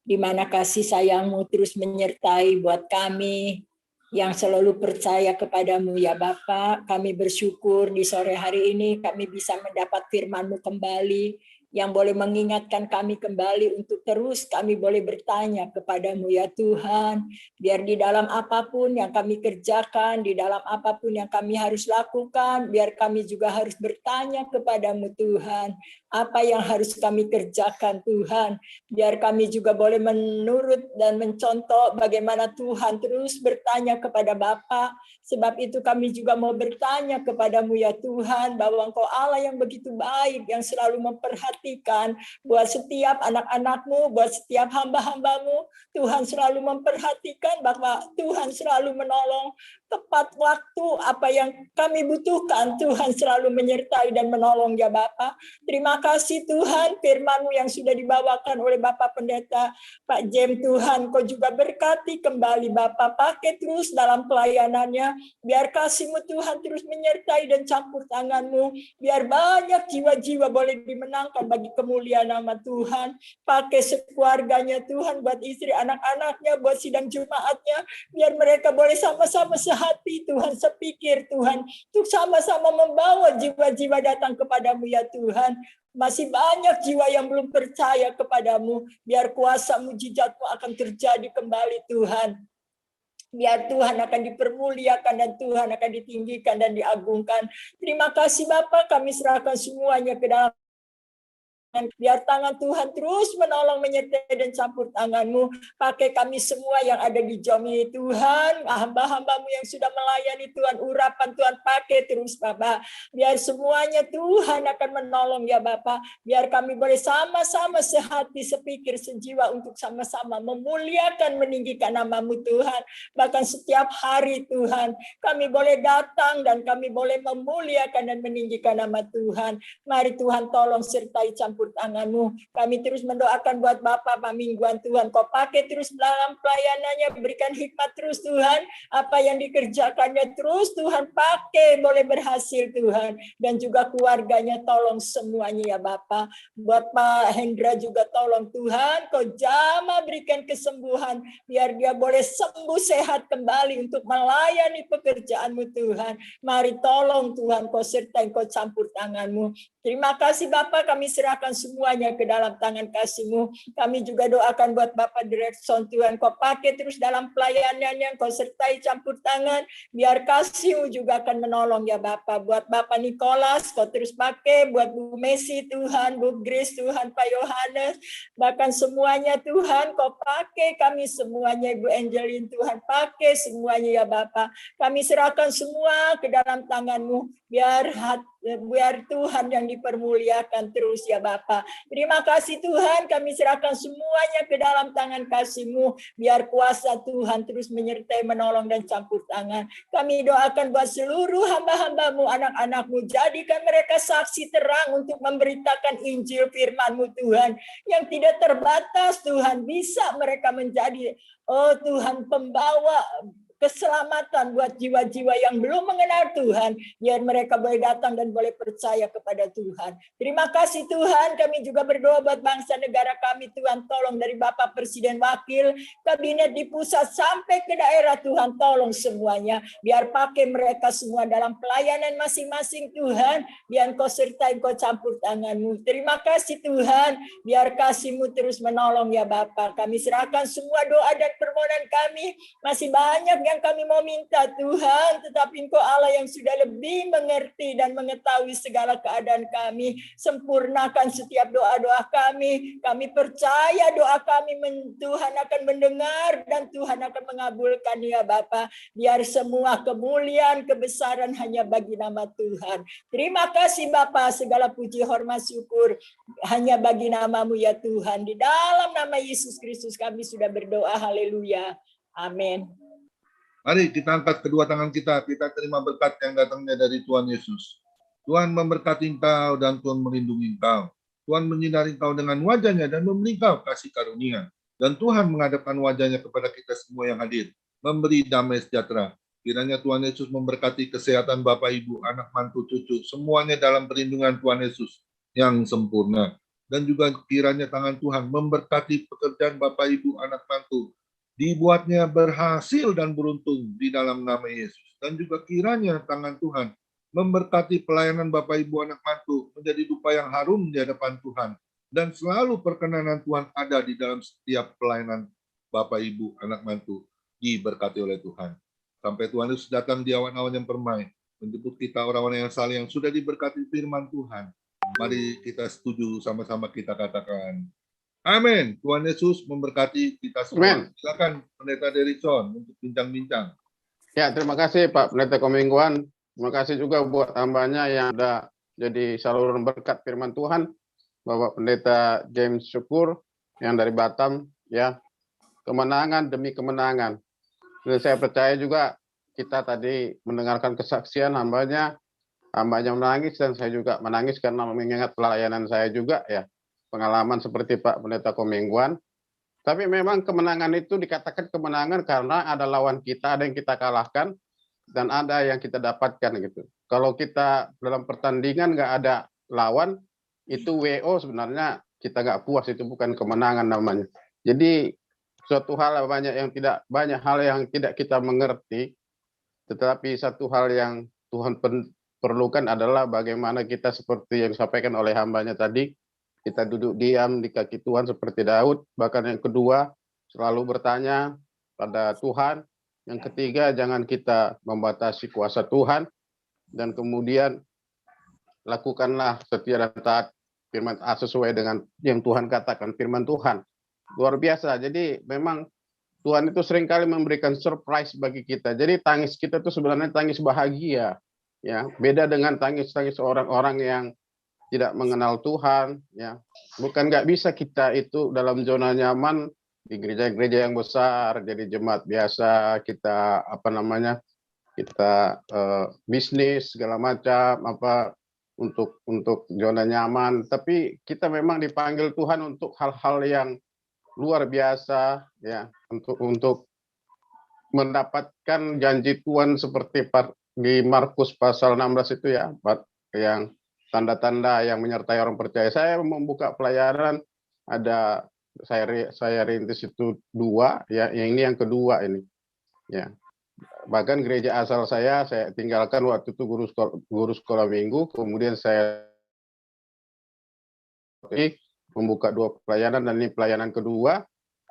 di mana kasih sayang-Mu terus menyertai buat kami yang selalu percaya kepadamu ya Bapa. Kami bersyukur di sore hari ini kami bisa mendapat firman-Mu kembali, yang boleh mengingatkan kami kembali untuk terus kami boleh bertanya kepadamu ya Tuhan. Biar di dalam apapun yang kami kerjakan, di dalam apapun yang kami harus lakukan, biar kami juga harus bertanya kepadamu Tuhan. Apa yang harus kami kerjakan Tuhan. Biar kami juga boleh menurut dan mencontoh bagaimana Tuhan terus bertanya kepada Bapa. Sebab itu kami juga mau bertanya kepadamu ya Tuhan, bahwa Engkau Allah yang begitu baik, yang selalu memperhatikan buat setiap anak-anak-Mu, buat setiap hamba-hamba-Mu. Tuhan selalu memperhatikan bahwa Tuhan selalu menolong tepat waktu apa yang kami butuhkan. Tuhan selalu menyertai dan menolong ya Bapa. Terima kasih Tuhan, firman-Mu yang sudah dibawakan oleh Bapak Pendeta Pak Jem, Tuhan Kau juga berkati kembali Bapak, pakai terus dalam pelayanannya. Biar kasih-Mu Tuhan terus menyertai dan campur tangan-Mu. Biar banyak jiwa-jiwa boleh dimenangkan bagi kemuliaan nama Tuhan. Pakai sekeluarganya Tuhan, buat istri anak-anaknya, buat sidang Jumatnya. Biar mereka boleh sama-sama sehati Tuhan, sepikir Tuhan. Untuk sama-sama membawa jiwa-jiwa datang kepadamu ya Tuhan. Masih banyak jiwa yang belum percaya kepadamu. Biar kuasa mujizat-Mu akan terjadi kembali Tuhan. Biar Tuhan akan dipermuliakan dan Tuhan akan ditinggikan dan diagungkan. Terima kasih Bapak, kami serahkan semuanya ke dalam. Biar tangan Tuhan terus menolong, menyertai dan campur tangan-Mu. Pakai kami semua yang ada di jom ini Tuhan. Hamba-hamba-Mu yang sudah melayani Tuhan. Urapan Tuhan pakai terus Bapak. Biar semuanya Tuhan akan menolong ya Bapak. Biar kami boleh sama-sama sehati, sepikir, sejiwa untuk sama-sama memuliakan, meninggikan nama-Mu Tuhan. Bahkan setiap hari Tuhan kami boleh datang dan kami boleh memuliakan dan meninggikan nama Tuhan. Mari Tuhan tolong sertai campur tangan-Mu. Kami terus mendoakan buat Bapak Pak Mingguan Tuhan. Kau pakai terus dalam pelayanannya, berikan hikmat terus Tuhan. Apa yang dikerjakannya terus Tuhan pakai, boleh berhasil Tuhan. Dan juga keluarganya tolong semuanya ya Bapak. Buat Pak Hendra juga tolong Tuhan. Kau jamah berikan kesembuhan. Biar dia boleh sembuh sehat kembali untuk melayani pekerjaan-Mu Tuhan. Mari tolong Tuhan, Kau sertai, Kau campur tangan-Mu. Terima kasih Bapak, kami serahkan semuanya ke dalam tangan kasih-Mu. Kami juga doakan buat Bapak Direkson Tuhan, Kau pakai terus dalam pelayanannya, Kau sertai campur tangan, biar kasih-Mu juga akan menolong ya Bapak. Buat Bapak Nicholas, Kau terus pakai, buat Bu Messi Tuhan, Bu Grace Tuhan, Pak Yohanes, bahkan semuanya Tuhan, Kau pakai kami semuanya, Ibu Angelin Tuhan, pakai semuanya ya Bapak. Kami serahkan semua ke dalam tangan-Mu, biar Tuhan yang dipermuliakan terus ya Bapak. Terima kasih Tuhan, kami serahkan semuanya ke dalam tangan kasih-Mu. Biar kuasa Tuhan terus menyertai, menolong dan campur tangan. Kami doakan buat seluruh hamba-hamba-Mu, anak-anak-Mu. Jadikan mereka saksi terang untuk memberitakan Injil firman-Mu Tuhan. Yang tidak terbatas Tuhan, bisa mereka menjadi Tuhan pembawa keselamatan buat jiwa-jiwa yang belum mengenal Tuhan, biar mereka boleh datang dan boleh percaya kepada Tuhan. Terima kasih Tuhan, kami juga berdoa buat bangsa negara kami Tuhan, tolong dari Bapak Presiden Wakil, kabinet di pusat sampai ke daerah Tuhan, tolong semuanya, biar pakai mereka semua dalam pelayanan masing-masing Tuhan, biar Kau sertai, Kau campur tangan-Mu. Terima kasih Tuhan, biar kasih-Mu terus menolong ya Bapak. Kami serahkan semua doa dan permohonan kami, masih banyak yang kami mau minta Tuhan, tetapi Engkau Allah yang sudah lebih mengerti dan mengetahui segala keadaan kami. Sempurnakan setiap doa-doa kami. Kami percaya doa kami Tuhan akan mendengar dan Tuhan akan mengabulkan ya Bapa. Biar semua kemuliaan, kebesaran hanya bagi nama Tuhan. Terima kasih Bapa, segala puji, hormat, syukur hanya bagi nama-Mu ya Tuhan. Di dalam nama Yesus Kristus kami sudah berdoa. Haleluya. Amin. Mari kita angkat kedua tangan kita terima berkat yang datangnya dari Tuhan Yesus. Tuhan memberkati engkau dan Tuhan melindungi engkau. Tuhan menyinari engkau dengan wajahnya dan memberi engkau kasih karunia. Dan Tuhan menghadapkan wajahnya kepada kita semua yang hadir, memberi damai sejahtera. Kiranya Tuhan Yesus memberkati kesehatan Bapak, Ibu, anak, mantu, cucu, semuanya dalam perlindungan Tuhan Yesus yang sempurna. Dan juga kiranya tangan Tuhan memberkati pekerjaan Bapak, Ibu, anak, mantu, dibuatnya berhasil dan beruntung di dalam nama Yesus. Dan juga kiranya tangan Tuhan memberkati pelayanan Bapak, Ibu, anak, mantu menjadi dupa yang harum di hadapan Tuhan. Dan selalu perkenanan Tuhan ada di dalam setiap pelayanan Bapak, Ibu, anak, mantu diberkati oleh Tuhan. Sampai Tuhan Yesus datang di awan-awan yang permai, menjemput kita orang-orang yang saleh yang sudah diberkati firman Tuhan. Mari kita setuju sama-sama kita katakan, amin. Tuhan Yesus memberkati kita semua. Amen. Silakan Pendeta Derikson untuk bincang-bincang. Ya, terima kasih Pak Pendeta Komingguan. Terima kasih juga buat hambanya yang sudah jadi saluran berkat firman Tuhan. Bapak Pendeta James Syukur yang dari Batam, ya, kemenangan demi kemenangan. Dan saya percaya juga kita tadi mendengarkan kesaksian hambanya menangis dan saya juga menangis karena mengingat pelayanan saya juga, ya. Pengalaman seperti Pak Pendeta Komingguan. Tapi memang kemenangan itu dikatakan kemenangan karena ada lawan kita, ada yang kita kalahkan, dan ada yang kita dapatkan gitu. Kalau kita dalam pertandingan nggak ada lawan, itu WO sebenarnya kita nggak puas, itu bukan kemenangan namanya. Jadi suatu hal banyak hal yang tidak kita mengerti, tetapi satu hal yang Tuhan perlukan adalah bagaimana kita seperti yang disampaikan oleh hambanya tadi, kita duduk diam di kaki Tuhan seperti Daud. Bahkan yang kedua, selalu bertanya pada Tuhan. Yang ketiga, jangan kita membatasi kuasa Tuhan. Dan kemudian lakukanlah setia dan taat firman sesuai dengan yang Tuhan katakan, firman Tuhan. Luar biasa. Jadi memang Tuhan itu seringkali memberikan surprise bagi kita. Jadi tangis kita itu sebenarnya tangis bahagia. Ya, beda dengan tangis-tangis orang-orang yang tidak mengenal Tuhan. Ya, bukan nggak bisa kita itu dalam zona nyaman di gereja-gereja yang besar, jadi jemaat biasa, kita kita bisnis segala macam untuk zona nyaman. Tapi kita memang dipanggil Tuhan untuk hal-hal yang luar biasa, ya, untuk mendapatkan janji Tuhan seperti di Markus pasal 16 itu ya, yang tanda-tanda yang menyertai orang percaya. Saya membuka pelayanan, ada saya rintis itu 2, ya, yang ini yang kedua ini, ya. Bahkan gereja asal saya tinggalkan waktu itu guru sekolah minggu, kemudian saya membuka 2 pelayanan, dan ini pelayanan kedua.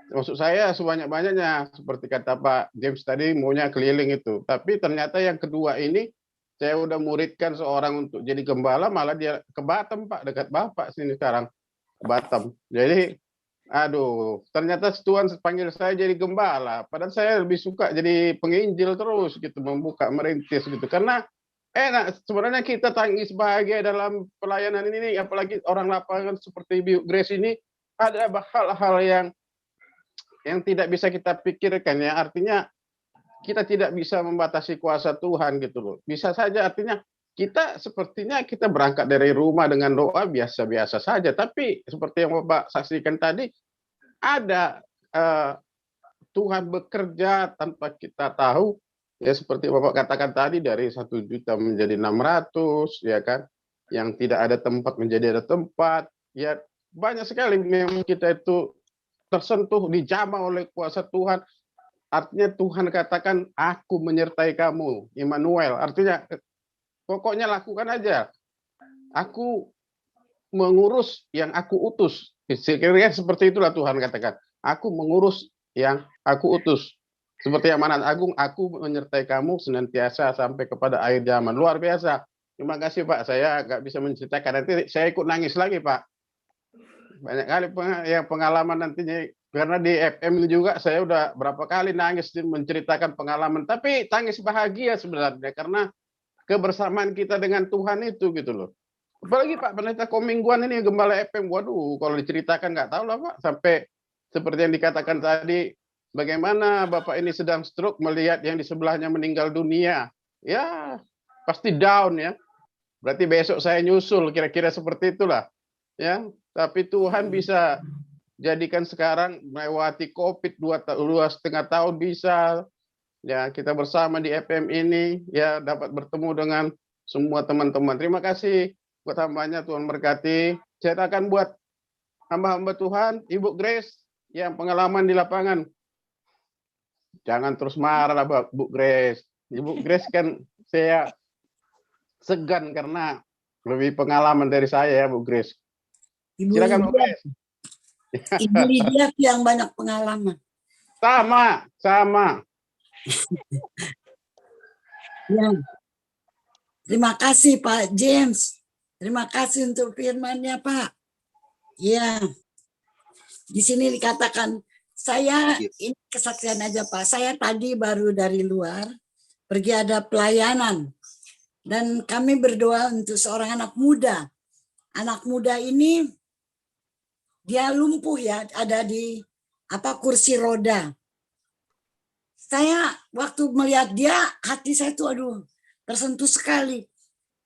Maksud saya sebanyak-banyaknya, seperti kata Pak James tadi, maunya keliling itu. Tapi ternyata yang kedua ini, saya udah muridkan seorang untuk jadi gembala, malah dia ke Batam, Pak, dekat Bapak sini sekarang, ke Batam. Jadi, aduh, ternyata Tuhan panggil saya jadi gembala. Padahal saya lebih suka jadi penginjil terus, gitu, membuka, merintis, gitu. Karena enak, sebenarnya kita tangis bahagia dalam pelayanan ini, apalagi orang lapangan seperti Ibu Grace ini, ada hal-hal yang tidak bisa kita pikirkan, ya. Artinya kita tidak bisa membatasi kuasa Tuhan, gitu loh. Bisa saja, artinya sepertinya kita berangkat dari rumah dengan doa biasa-biasa saja, tapi seperti yang Bapak saksikan tadi, ada Tuhan bekerja tanpa kita tahu, ya, seperti Bapak katakan tadi, dari 1 juta menjadi 600, ya kan, yang tidak ada tempat menjadi ada tempat, ya, banyak sekali memang kita itu tersentuh, dijamah oleh kuasa Tuhan. Artinya Tuhan katakan, aku menyertai kamu, Immanuel. Artinya pokoknya lakukan aja. Aku mengurus yang aku utus. Kira-kira seperti itulah Tuhan katakan. Aku mengurus yang aku utus. Seperti amanat agung, aku menyertai kamu senantiasa sampai kepada akhir zaman. Luar biasa. Terima kasih, Pak. Saya nggak bisa menceritakan. Nanti saya ikut nangis lagi, Pak. Banyak kali pengalaman nantinya, karena di FM juga saya udah berapa kali nangis menceritakan pengalaman, tapi tangis bahagia sebenarnya karena kebersamaan kita dengan Tuhan itu, gitu loh. Apalagi Pak Pendeta Komingguan ini gembala FM, waduh, kalau diceritakan nggak tahu lah Pak, sampai seperti yang dikatakan tadi, bagaimana Bapak ini sedang stroke melihat yang di sebelahnya meninggal dunia, ya pasti down, ya. Berarti besok saya nyusul, kira-kira seperti itulah, ya. Tapi Tuhan bisa jadikan sekarang melewati COVID 2,5 tahun bisa, ya, kita bersama di FM ini, ya, dapat bertemu dengan semua teman-teman. Terima kasih buat hambanya, Tuhan berkati. Saya akan buat hamba-hamba Tuhan, Ibu Grace yang pengalaman di lapangan. Jangan terus marah lah, Bu Grace. Ibu Grace kan saya segan karena lebih pengalaman dari saya, ya, Bu Grace. Silakan, Bu Grace. Ibu Lydia yang banyak pengalaman. Sama. Ya. Terima kasih Pak James. Terima kasih untuk firman-Nya, Pak. Ya. Di sini dikatakan, saya ini kesaksian aja, Pak. Saya tadi baru dari luar pergi ada pelayanan dan kami berdoa untuk seorang anak muda. Anak muda ini dia lumpuh, ya, ada di kursi roda. Saya waktu melihat dia, hati saya tuh aduh tersentuh sekali.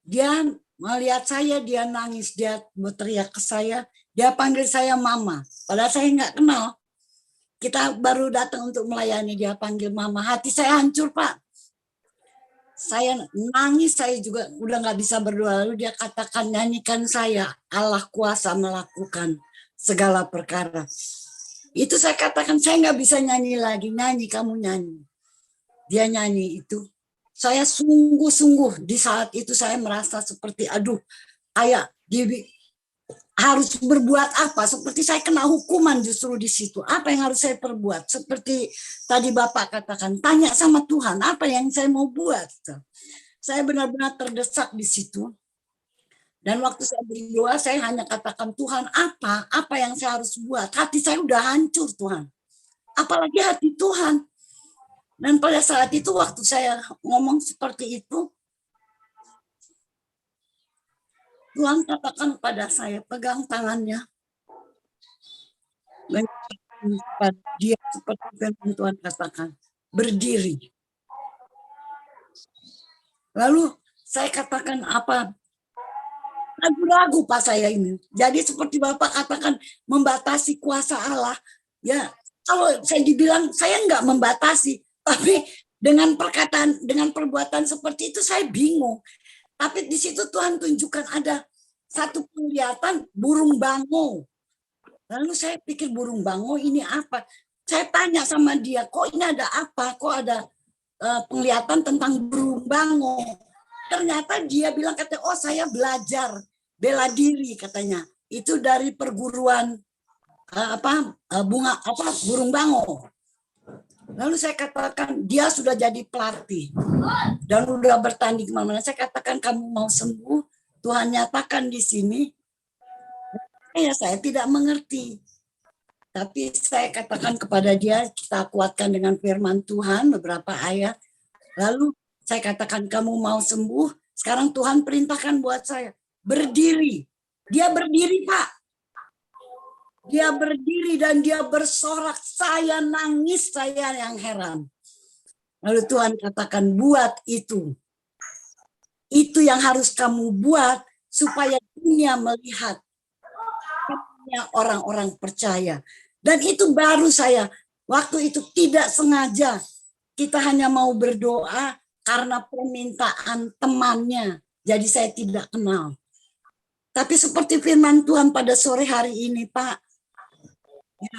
Dia melihat saya, dia nangis, dia berteriak ke saya, dia panggil saya mama. Padahal saya nggak kenal. Kita baru datang untuk melayani, dia panggil mama. Hati saya hancur, Pak. Saya nangis, saya juga udah nggak bisa berdoa. Lalu dia katakan, nyanyikan saya, Allah kuasa melakukan segala perkara. Itu saya katakan, saya nggak bisa nyanyi lagi. Nyanyi, kamu nyanyi. Dia nyanyi itu. saya sungguh-sungguh di saat itu saya merasa seperti aduh, kayak harus berbuat apa, seperti saya kena hukuman justru di situ. Apa yang harus saya perbuat? Seperti tadi Bapak katakan, tanya sama Tuhan, apa yang saya mau buat? Saya benar-benar terdesak di situ. Dan waktu saya berdoa, saya hanya katakan, Tuhan, apa yang saya harus buat? Hati saya udah hancur, Tuhan. Apalagi hati Tuhan. Dan pada saat itu, waktu saya ngomong seperti itu, Tuhan katakan pada saya, pegang tangannya. Dia seperti firman Tuhan katakan, berdiri. Lalu saya katakan apa? Ragu-ragu Pak saya ini. Jadi seperti Bapak katakan membatasi kuasa Allah. Ya, kalau saya dibilang saya enggak membatasi, tapi dengan perkataan, dengan perbuatan seperti itu saya bingung. Tapi di situ Tuhan tunjukkan ada satu penglihatan burung bango. Lalu saya pikir burung bango ini apa? Saya tanya sama dia, kok ini ada apa? Kok ada penglihatan tentang burung bango? Ternyata dia bilang, katanya, oh saya belajar bela diri katanya. Itu dari perguruan burung bango. Lalu saya katakan dia sudah jadi pelatih dan udah bertanding kemana-mana. Saya katakan kamu mau sembuh, Tuhan nyatakan di sini. Ya saya tidak mengerti. Tapi saya katakan kepada dia, kita kuatkan dengan firman Tuhan beberapa ayat. Lalu saya katakan kamu mau sembuh, sekarang Tuhan perintahkan buat saya berdiri. Dia berdiri Pak. Dia berdiri dan dia bersorak, saya nangis, saya yang heran. Lalu Tuhan katakan buat itu. Itu yang harus kamu buat supaya dunia melihat orang-orang percaya. Dan itu baru saya, waktu itu tidak sengaja, kita hanya mau berdoa karena permintaan temannya. Jadi saya tidak kenal. Tapi seperti firman Tuhan pada sore hari ini Pak, ya,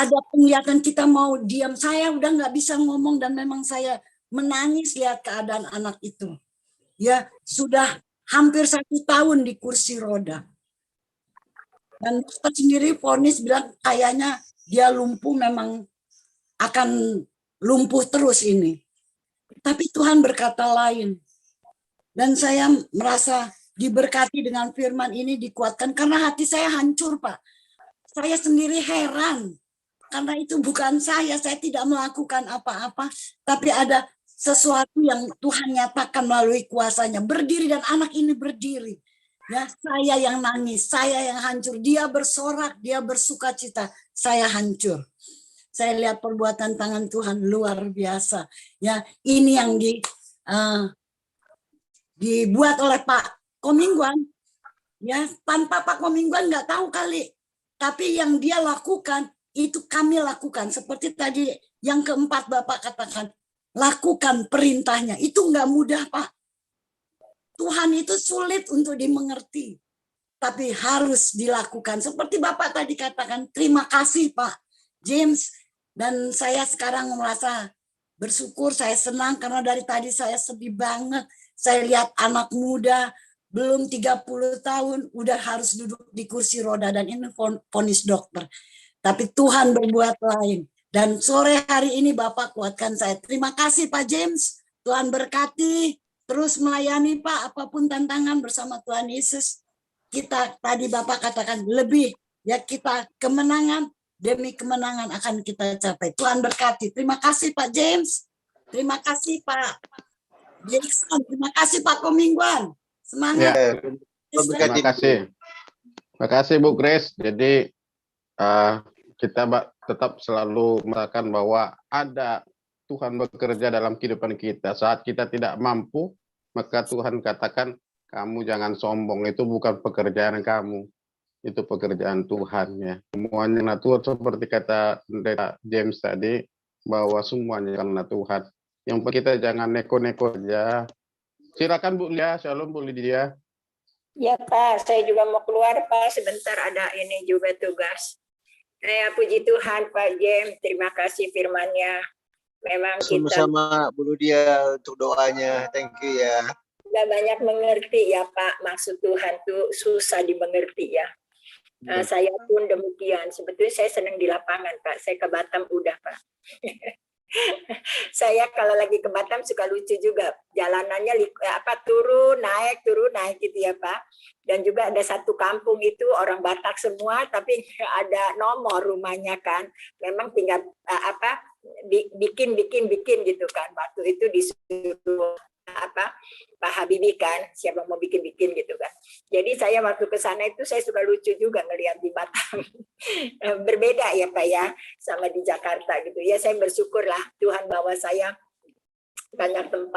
ada penglihatan kita mau diam. Saya udah nggak bisa ngomong dan memang saya menangis lihat keadaan anak itu. Ya sudah hampir 1 tahun di kursi roda. Dan dokter sendiri vonis bilang kayaknya dia lumpuh, memang akan lumpuh terus ini. Tapi Tuhan berkata lain. Dan saya merasa diberkati dengan firman ini, dikuatkan karena hati saya hancur Pak. Saya sendiri heran. Karena itu bukan saya tidak melakukan apa-apa. Tapi ada sesuatu yang Tuhan nyatakan melalui kuasanya. Berdiri dan anak ini berdiri. Ya, saya yang nangis, saya yang hancur. Dia bersorak, dia bersukacita, saya hancur. Saya lihat perbuatan tangan Tuhan luar biasa. Ya, ini yang dibuat oleh Pak Komingguan. Ya, tanpa Pak Komingguan nggak tahu kali. Tapi yang dia lakukan itu kami lakukan. Seperti tadi yang keempat Bapak katakan, lakukan perintahnya. Itu nggak mudah Pak. Tuhan itu sulit untuk dimengerti, tapi harus dilakukan. Seperti Bapak tadi katakan, terima kasih Pak James. Dan saya sekarang merasa bersyukur, saya senang karena dari tadi saya sedih banget. Saya lihat anak muda, belum 30 tahun, udah harus duduk di kursi roda dan ini vonis dokter. Tapi Tuhan berbuat lain. Dan sore hari ini Bapak kuatkan saya. Terima kasih Pak James, Tuhan berkati. Terus melayani Pak, apapun tantangan bersama Tuhan Yesus. Kita tadi Bapak katakan lebih, ya kita kemenangan demi kemenangan akan kita capai. Tuhan berkati. Terima kasih Pak James. Terima kasih Pak Jackson. Terima kasih Pak Komingguan. Semangat. Ya, terima kasih. Terima kasih Bu Grace. Jadi kita tetap selalu merasakan bahwa ada Tuhan bekerja dalam kehidupan kita. Saat kita tidak mampu, maka Tuhan katakan, kamu jangan sombong, itu bukan pekerjaan kamu, itu pekerjaan Tuhan. Ya. Semuanya natural seperti kata James tadi, bahwa semuanya karena Tuhan. Yang kita jangan neko-neko aja. Silakan Bu Lia, shalom Bu Lydia. Ya Pak, saya juga mau keluar Pak, sebentar ada ini juga tugas. Saya puji Tuhan Pak James, terima kasih firman-Nya. Memang kita Sama-sama Bu Ludia untuk doanya. Thank you ya. nggak banyak mengerti ya Pak, maksud Tuhan tuh susah dimengerti ya. Saya pun demikian. Sebetulnya saya senang di lapangan Pak. Saya ke Batam udah Pak. Saya kalau lagi ke Batam suka lucu juga. Jalanannya turun naik gitu ya Pak. Dan juga ada satu kampung itu orang Batak semua, tapi ada nomor rumahnya kan. Memang tinggal bikin gitu kan. Waktu itu disuruh Pak Habibie kan, siapa mau bikin gitu kan. Jadi saya waktu ke sana itu saya suka lucu juga ngelihat di Batam. Berbeda ya Pak ya sama di Jakarta gitu ya. Saya bersyukurlah Tuhan bawa saya banyak tempat